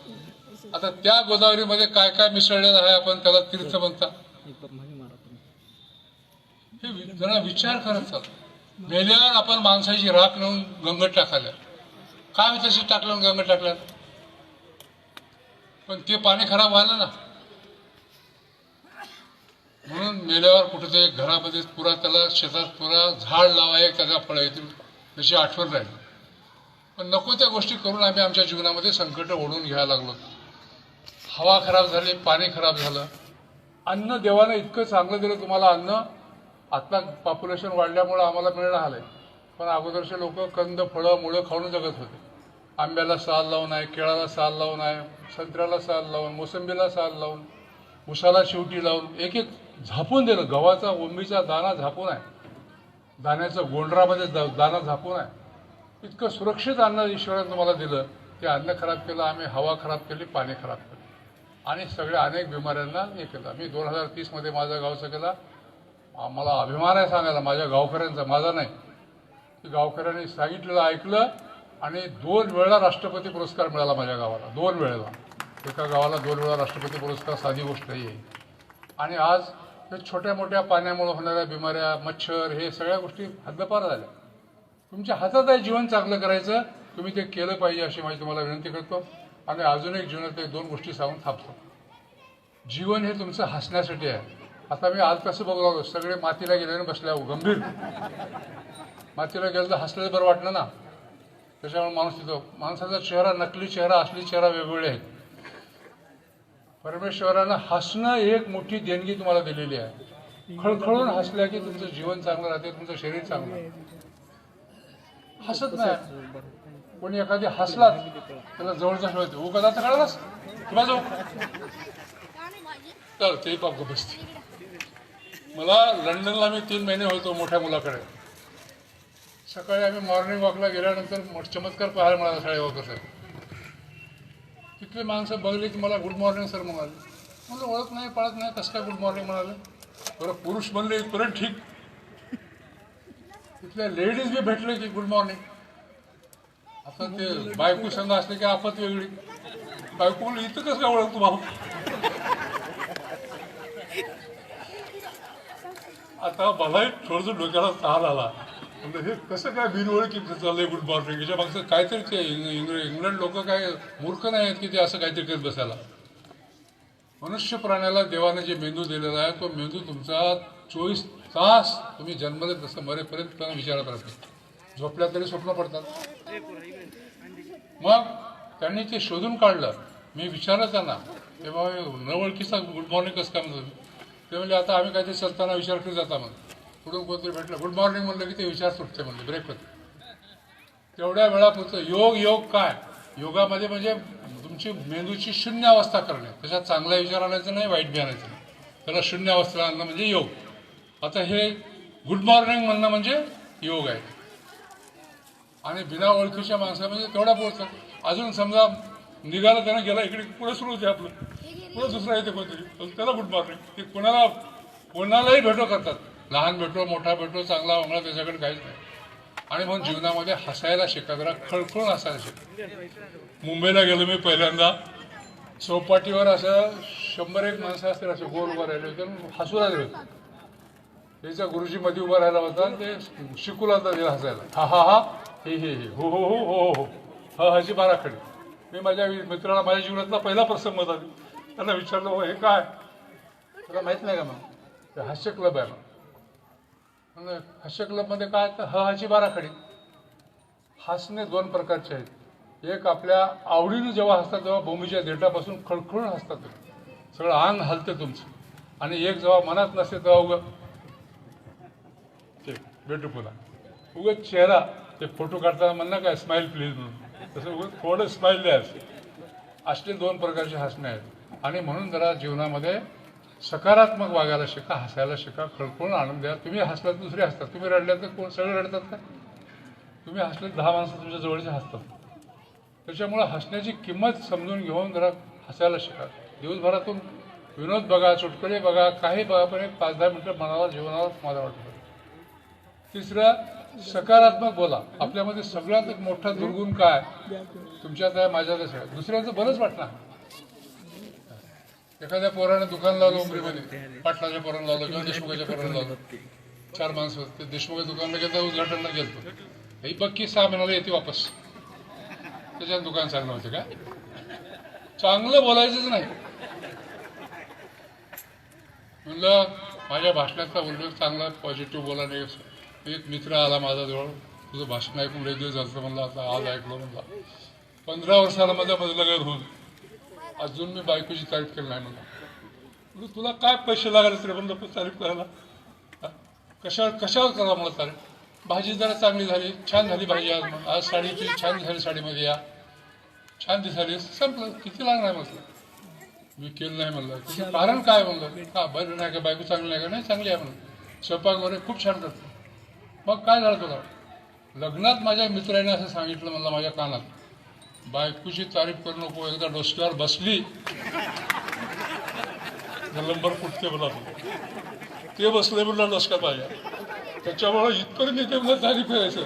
आता त्या गोदावरीमध्ये काय काय मिसळलेलं आहे, आपण त्याला तीर्थ म्हणता. हे जरा विचार करत चाल. मेल्यावर आपण माणसाची राख नेऊन गंगेत टाकाल्या, काय तशी टाकलं गंगेत टाकल्या, पण ते पाणी खराब व्हायला ना. म्हणून मेल्यावर कुठेतरी घरामध्ये पुरा, त्याला शेतात पुरा झाड लावा, एक त्याचा फळ येतील त्याची आठवण राहील. पण नको त्या गोष्टी करून आम्ही आमच्या जीवनामध्ये संकट ओढून घ्यायला लागलो. हवा खराब झाली, पाणी खराब झालं. अन्न देवानं इतकं चांगलं दिलं तुम्हाला अन्न. आता पॉप्युलेशन वाढल्यामुळं आम्हाला मिळणं आलंय, पण अगोदरचे लोक कंद फळं मुळं खाऊन जगत होते. आंब्याला साल लावून आहे, केळाला साल लावून आहे, संत्र्याला साल लावून, मोसंबीला साल लावून, उसाला शेवटी लावून, एक एक झापून दिलं. गव्हाचा ओंबीचा दाना झापून आहे, दाण्याचं गोंडरामध्ये दाना झापून आहे. इतकं सुरक्षित अन्न ईश्वरानं तुम्हाला दिलं. ते अन्न खराब केलं आम्ही, हवा खराब केली, पाणी खराब केलं, आणि सगळ्या अनेक बिमाऱ्यांना हे केलं. मी 2030 माझा गावचा केला. मला अभिमान आहे सांगायला माझ्या गावकऱ्यांचा, माझा नाही. की गावकऱ्यांनी सांगितलेलं ऐकलं, आणि 2 वेळा राष्ट्रपती पुरस्कार मिळाला माझ्या गावाला. 2 वेळेला, एका गावाला 2 वेळा राष्ट्रपती पुरस्कार साधी गोष्ट नाही आहे. आणि आज हे छोट्या मोठ्या पाण्यामुळे होणाऱ्या बिमाऱ्या, मच्छर, हे सगळ्या गोष्टी हद्दपार झाल्या. तुमच्या हातात आहे जीवन चांगलं करायचं, तुम्ही ते केलं पाहिजे अशी माझी तुम्हाला विनंती करतो. आणि अजून एक जीवनात 2 गोष्टी सांगून थांबतो. जीवन हे तुमचं हसण्यासाठी आहे. आता मी आज कसं बघलो, सगळे मातीला गेल्याने बसल्या गंभीर. मातीला गेलं तर हसलेलं बरं वाटलं ना. त्याच्यामुळे माणूस तिथं, माणसाचा चेहरा, नकली चेहरा, असली चेहरा वेगवेगळे आहेत. परमेश्वरानं हसणं एक मोठी देणगी तुम्हाला दिलेली आहे. खळखळून हसल्या की तुमचं जीवन चांगलं राहते, तुमचं शरीर चांगलं. हसत नाही कोणी, एखादी हसला त्याला जवळचा ठेवते, हो कदा कळलास किंवा जाऊ तर ते पाप बसते. मला लंडनला मी 3 महिने होतो मोठ्या मुलाकडे. सकाळी आम्ही मॉर्निंग वॉकला गेल्यानंतर चमत्कार पाहायला मिळाला शाळेवर कसं. तिथले माणसं बघली की मला गुड मॉर्निंग सर म्हणाले. मला ओळख नाही पाळत नाही, कसं काय गुड मॉर्निंग म्हणाले. बरं पुरुष म्हणले इथपर्यंत ठीक, तिथल्या लेडीज बी भेटले की गुड मॉर्निंग. आता ते बायको संघ असले की आपत वेगळी. बायको म्हणलं इथं कसं काय ओळखतो भाऊ. आता मलाही थोडंसं डोक्याला ताल आला. म्हणजे हे कसं काय बिनओळखी चाललंय गुड मॉर्निंग. याच्या मागचं काहीतरी ते इंग्लंड लोक काय मूर्ख नाही आहेत की ते असं काहीतरी करत बसायला. मनुष्य प्राण्याला देवाने जे मेंदू दिलेला आहे, तो मेंदू तुमचा 24 तास तुम्ही जन्मले तसं मरेपर्यंत त्यांना विचारत राहते. झोपल्या तरी स्वप्न पडतात. मग त्यांनी ते शोधून काढलं. मी विचारलं त्यांना, तेव्हा न ओळखीचा गुड मॉर्निंग कसं काय म्हणतो. ते म्हणजे आता आम्ही काहीतरी चलताना विचार करू जाता म्हणून पुढून कोणतरी भेटलं गुड मॉर्निंग म्हणलं की ते विचार सुटते म्हणलं, ब्रेक होते. तेवढ्या वेळापुरतं योग. योग काय, योगामध्ये म्हणजे तुमची मेंदूची शून्य अवस्था करणे. त्याच्यात चांगला विचार आणायचं नाही, वाईट बी आणायचं नाही, त्याला शून्य अवस्थेला आणणं म्हणजे योग. आता हे गुड मॉर्निंग म्हणणं म्हणजे योग आहे. आणि बिना ओळखीच्या माणसा म्हणजे तेवढा पोहोचतात. अजून समजा निघाला त्यानं गेला इकडे, पुढे सुरू होते आपलं, पुढे दुसरा येते कोणतरी, त्याला गुड मॉर्निंग. ते कोणालाही भेटो करतात. लहान भेटो, मोठा भेटो, चांगला वांगला, त्याच्याकडे काहीच नाही. आणि म्हणून जीवनामध्ये हसायला शिका, जरा खळखळून हसायला शिका. मुंबईला गेलो मी पहिल्यांदा. चौपाटीवर असं 100-1 माणसं असतील असे गोल उभं राहिले होते, हसू राहिले होते. त्याचा गुरुजी मध्ये उभा राहिला होता, ते शिकू लागला त्याला हसायला. हा हा हा, हे हे हे, हो हो हो हो हो, हा हाची बाराखडी. मी माझ्या मित्राला, माझ्या जीवनातला पहिला प्रसंग होता. त्यांना विचारलं, हो हे काय, त्याला माहीत नाही का. मग ते हास्य क्लब आहे. मग हास्य क्लबमध्ये काय, तर हाची बाराखडी. हसणे 2 प्रकारचे आहेत. एक आपल्या आवडीनं जेव्हा हसतात तेव्हा भूमीच्या देठापासून खळखळून हसतात, सगळं अंग हलते तुमचं. आणि एक जेव्हा मनात नसते तेव्हा उगं ते भेटू पुन्हा उगं चेहरा, ते फोटो काढताना म्हणणं काय स्माईल प्लीज म्हणून, तसं उगं थोडं स्माईल द्यायचं. असले दोन प्रकारचे हसणे आहेत. आणि म्हणून जरा जीवनामध्ये सकारात्मक वागायला शिका, हसायला शिका, खळखळून आनंद द्या. तुम्ही हसलात दुसरे हसतात, तुम्ही रडल्यात तर कोण सगळे रडतात का? तुम्ही हसले 10 माणसं तुमच्या जवळचे हसतात. त्याच्यामुळं हसण्याची किंमत समजून घेऊन जरा हसायला शिका. दिवसभरातून विनोद बघा, चुटकुले बघा, काही बघा, पण एक 5-10 मिनिटं मनाला जीवनाला माझा वाटतं. तिसरं, सकारात्मक बोला. आपल्यामध्ये सगळ्यात एक मोठा दुर्गुण काय? तुमच्यात आहे, माझ्यातच आहे. दुसऱ्याचं बरंच वाटणार. एखाद्या पोराने दुकान लावलं उमरीमध्ये, पाटलाच्या पोरानं लावलं किंवा देशमुखाच्या पोरानं लावलं, 4 माणसं, ते देशमुखाच्या दुकानला गेलं, उद्घाटनला गेलो, ही बक्की 6 महिन्याला येते वापस. त्याच्यात दुकान चांगलं होते का? चांगलं बोलायचंच नाही. म्हणलं माझ्या भाषणातला उल्लेख चांगला पॉझिटिव्ह बोला नाही. एक मित्र आला माझ्याजवळ, तुझं भाषण ऐकून लय दिवस झालं म्हणलं, आता आज ऐकलं म्हणला. 15 वर्षाला माझ्या लग्न होऊन अजून मी बायकोची तारीफ केली नाही म्हणलं. तुला काय पैसे लागले रे म्हणलं तारीफ करायला? कशावर करा मला तारीफ? भाजी जरा चांगली झाली, छान झाली भाजी, आज साडीची छान झाली, साडीमध्ये या छान दिसाली, संपलं. किती लागणार म्हटलं. मी केलं नाही म्हणलं. तुझं कारण काय म्हणलं? का बरं नाही का, बायको चांगली नाही का? नाही, चांगली आहे म्हणलं, स्वयंपाक वगैरे खूप छान करतो. मग काय झालं तुला? लग्नात माझ्या मित्राने असं सांगितलं म्हणलं माझ्या कानात, बायकोची तारीफ करू नको, एकदा डोसक्यावर बसली नंबर फुटते बोला. ते बसले म्हणलं डोसक्यात माझ्या, त्याच्यामुळे इथपर्यंत येते मला तारीफ करायचं,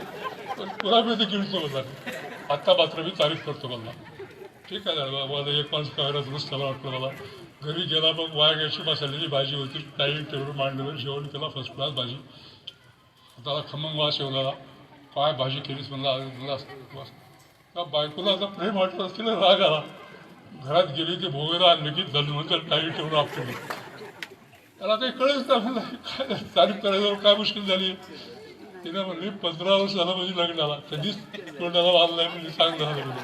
पण पुन्हा मी ते गिळतो म्हणला. आत्ता मात्र मी तारीफ करतो म्हणला. ठीक आहे ना, मला एक माणूस काय दुरुस्त त्याला वाटलं. मला घरी गेला, मग वांग्याची मसाल्याची भाजी होती, डायनिंग टेबल मांडलं, जेवण केला, फर्स्ट क्लास भाजी, त्याला खमंग वास येऊन काय भाजी केलीस म्हणला. त्या बायकोला आता प्रेम वाटत असतील, राग आला. घरात गेली ते भोगेला आणलं की धनवंतर डायनिंग टेबल आपटून. त्याला काही कळच नाही म्हणलं, काय तारीफ करायचं काय मुश्किल झाली. तिने म्हणली 15 वर्ष झालं म्हणजे लग्नाला कधीच तोंडाला वाद नाही म्हणजे चांगलं झालं म्हणजे.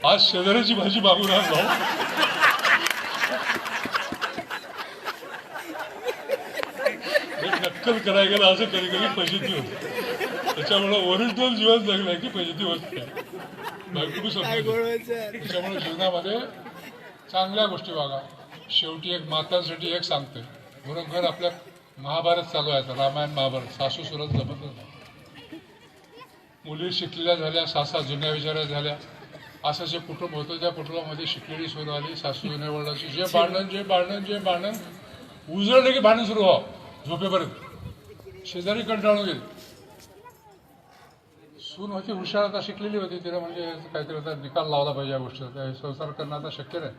आज शेजाऱ्याची भाजी मागून आणला. नक्कल करायला गेलं असं कधी कधी फजिती होते. त्याच्यामुळे ओरिजिनल जीवन जगलं की फजिती होत नाही. त्याच्यामुळे जीवनामध्ये चांगल्या गोष्टी बघा. शेवटी एक मातांसाठी एक सांगतोय, बरोबर आपल्या महाभारत चालू आहे, रामायण महाभारत. सासू सुरत जमतच नाही. मुली शिकलेल्या झाल्या, सासा जुन्या विचारात झाल्या. असं जे कुटुंब होतं त्या कुटुंबामध्ये शिकलेली सून आली, सासू जुन्या वडिलांची. जे भांडण उजळले की भांडण सुरू व्हावं झोपेपर्यंत. शेजारी कंटाळून गेले. सून होती हुशार, आता शिकलेली होती, तिला म्हणजे काहीतरी होता निकाल लावला पाहिजे या गोष्टीचा. संसार करणं आता शक्य नाही.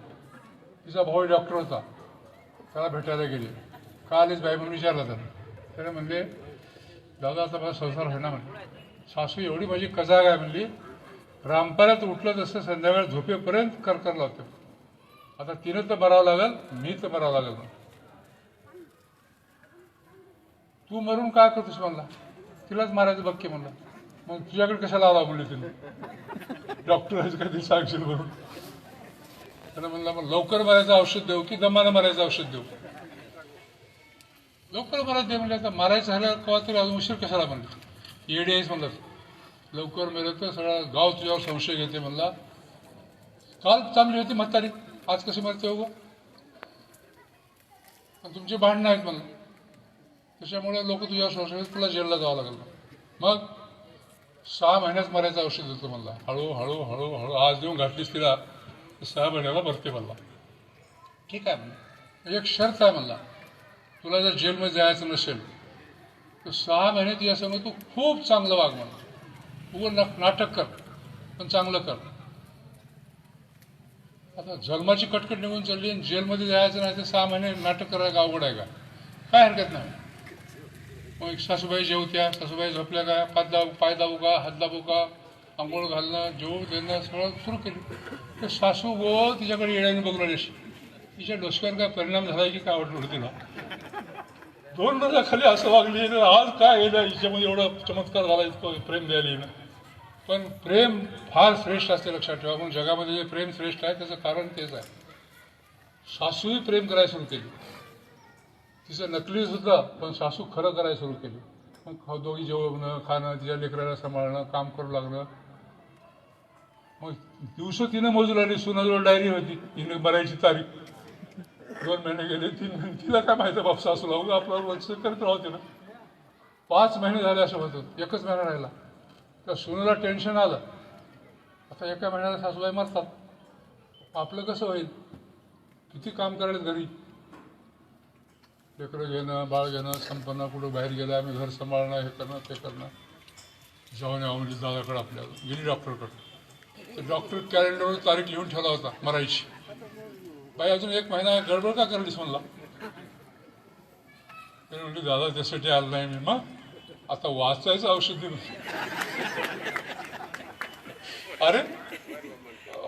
तिचा भाऊ डॉक्टर होता, त्याला भेटायला गेले. का आलीच बाई म्हणून विचारला त्याने म्हणले, दादा आता माझा संसार आहे ना म्हणले. सासू एवढी माझी कजाग आहे म्हणली, रामपाऱ्यात उठलं तसं संध्याकाळ झोपेपर्यंत करकर लावते. आता तिनं तर मरावं लागेल, मी तर मरावं लागेल. तू मरून काय करतोस म्हणला. तिलाच मारायचं बघ की म्हणला. मग तुझ्याकडे कशाला आला म्हणले तिने. डॉक्टर कधी सांगशील म्हणून. त्यानं म्हणला मग लवकर मारायचं औषध देऊ की दमानं मारायचं औषध देऊ? लवकर मारायचं दे म्हणलं. आता मारायचं झालं केव्हा तरी अजून उशीर कशाला म्हणलं. येडी आहेस म्हणलं. लवकर मेलं तर सगळं गाव तुझ्यावर संशय घेते म्हणला. काल चांगली होती म्हातारी, आज कशी मरते हो? तुमची भांडणं आहेत म्हणलं, त्याच्यामुळे लोक तुझ्यावर संशय घेतात, तुला जेलला जावं लागेल. मग 6 महिन्यात मरायचं औषध देतो म्हणला. हळूहळू आज देऊन घातलीस तिला 6 महिन्याला भरते म्हणला. ठीक आहे म्हणलं. एक शर्त आहे म्हणला, तुला जर जेलमध्ये जायचं नसेल तर 6 महिने तुझ्यासमोर तू खूप चांगलं वाग म्हणलं. उगं नाटक कर पण चांगलं कर. आता जन्माची कटकट निघून चालली आणि जेलमध्ये जायचं नाही तर 6 महिने नाटक करायला अवघड आहे का? काय हरकत नाही. मग सासूबाई जेवत्या, सासूबाई झोपल्या का, पाय दाबू का, हात दाबू का, आंघोळ घालणं, जेवू देणं सगळं सुरू केलं. तर सासू गो तिच्याकडे येण्याने बघून आली. तिच्या डोसक्यावर काय परिणाम झाला की काय वाटलं तिला. 2 महिन्याखाली असं वागली, आज काय येणं हिच्यामध्ये एवढा चमत्कार झाला, इतकं प्रेम द्यायला येणं. पण प्रेम फार श्रेष्ठ असते, लक्षात ठेवा. म्हणून जगामध्ये जे प्रेम श्रेष्ठ आहे त्याचं कारण तेच आहे. सासूही प्रेम करायला सुरू केली. तिचं नकली सुद्धा, पण सासू खरं करायला सुरू केली. मग दोघी जेवणं खाणं, तिच्या लेकराला सांभाळणं, काम करू लागणं. मग दिवस तिनं मोजून राहिली, सुनाजवळ डायरी होती, हिने मरायची तारीख. 2 महिने गेले, 3 महिने, तिला काय माहिती बाप सासू लावू आपल्याला वर्ष करत राहते ना. 5 महिने झाले असं होतं, 1च महिना राहिला. त्या सुनेला टेन्शन आलं, आता एका महिन्याला सासूबाई मरतात, आपलं कसं होईल, किती काम करायला घरी, लेकरं घेणं, बाळ घेणं, संपन्न, कुठं बाहेर गेलं, आम्ही घर सांभाळणं, हे करणं ते करणं. जाऊन यावं म्हणजे दादाकडं आपल्याला गेली डॉक्टरकडं. तर डॉक्टर कॅलेंडरवर तारीख लिहून ठेवला होता मरायची. बाई अजून 1 महिना गडबड का करलीस म्हणला. ते म्हणजे दादा त्यासाठी आलं नाही मी, मग आता वाचायचं औषध दे. अरे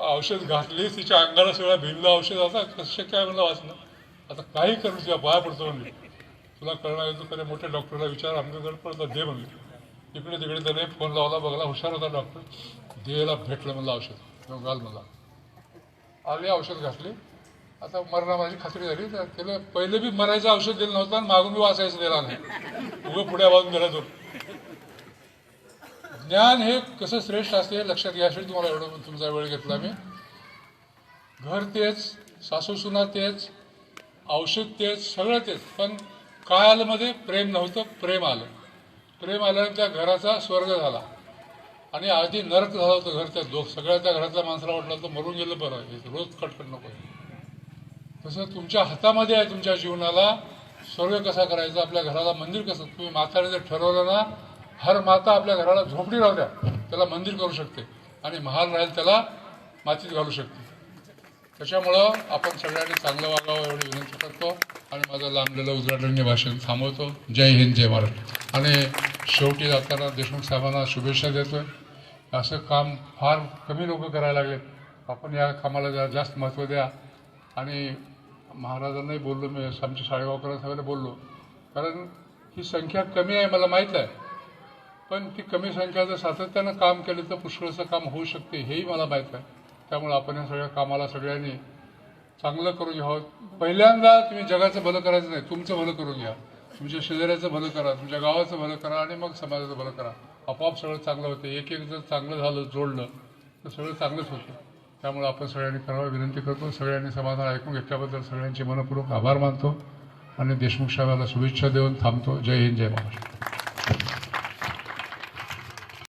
औषध घातले, तिच्या अंगाला सगळं भिजलं औषध, आता कसं काय म्हणलं वाचणं. आता काही करू तुझ्या पाया पडतो म्हणले, तुला कळणार आहे, तू कधी मोठ्या डॉक्टरला विचार, आमच्या गडपडता दे म्हणले. इकडे तिकडे त्याने फोन लावला, बघला, हुशार होता डॉक्टर, देला भेटलं म्हणलं औषध, घाल मला. आले औषध घातले, आता मरणा माझी खात्री झाली. तर त्याला पहिले बी मरायचं औषध दिलं नव्हतं आणि मागून बी वाचायचं दिला नाही, उभं पुढ्या बाजून गेला तो. ज्ञान हे कसं श्रेष्ठ असते लक्षात घ्यायसाठी तुम्हाला एवढं तुमचा वेळ घेतला मी. घर तेच, सासू सुना तेच, औषध तेच, सगळं तेच, पण काय आलं मध्ये प्रेम नव्हतं, प्रेम आलं. प्रेम आल्यानं त्या घराचा स्वर्ग झाला. आणि आधी नरक झाला होतं घर, त्या सगळ्या त्या घरातल्या माणसाला वाटलं तर मरून गेलं बरं आहे, रोज खटखट नको. तसं तुमच्या हातामध्ये आहे, तुमच्या जीवनाला स्वर्ग कसा करायचा, आपल्या घराला मंदिर कसं. तुम्ही माताने जर ठरवलं ना, हर माता आपल्या घराला झोपडी राहू द्या, त्याला मंदिर करू शकते, आणि महाल राहील त्याला मातीत घालू शकते. त्याच्यामुळं आपण सगळ्यांनी चांगलं वागावं एवढी विनंती करतो आणि माझं लांबलेलं उद्घाटनीय भाषण थांबवतो. जय हिंद, जय महाराष्ट्र. आणि शेवटी जाताना देशमुख साहेबांना शुभेच्छा देतोय. असं काम फार कमी लोक करायला लागलेत, आपण या कामाला जरा जास्त महत्त्व द्या. आणि महाराजांनाही बोललो मी, आमच्या शाळेगावकरांना सगळ्यांना बोललो, कारण ही संख्या कमी आहे मला माहीत आहे, पण ती कमी संख्या जर सातत्यानं काम केलं तर पुष्कळचं काम होऊ शकते, हेही मला माहीत आहे. त्यामुळे आपण या सगळ्या कामाला सगळ्यांनी चांगलं करून घ्यावं. पहिल्यांदा तुम्ही जगाचं भलं करायचं नाही, तुमचं भलं करून घ्या, तुमच्या शेजाऱ्याचं भलं करा, तुमच्या गावाचं भलं करा, आणि मग समाजाचं भलं करा. आपोआप सगळं चांगलं होतं. एक एक जर चांगलं झालं, जोडलं, तर सगळं चांगलंच होतं. त्यामुळे आपण सगळ्यांनी करावं विनंती करतो. सगळ्यांनी समाधान ऐकून घेतल्याबद्दल सगळ्यांचे मनपूर्वक आभार मानतो आणि देशमुख साहेबांना शुभेच्छा देऊन थांबतो. जय हिंद, जय महाराष्ट्र.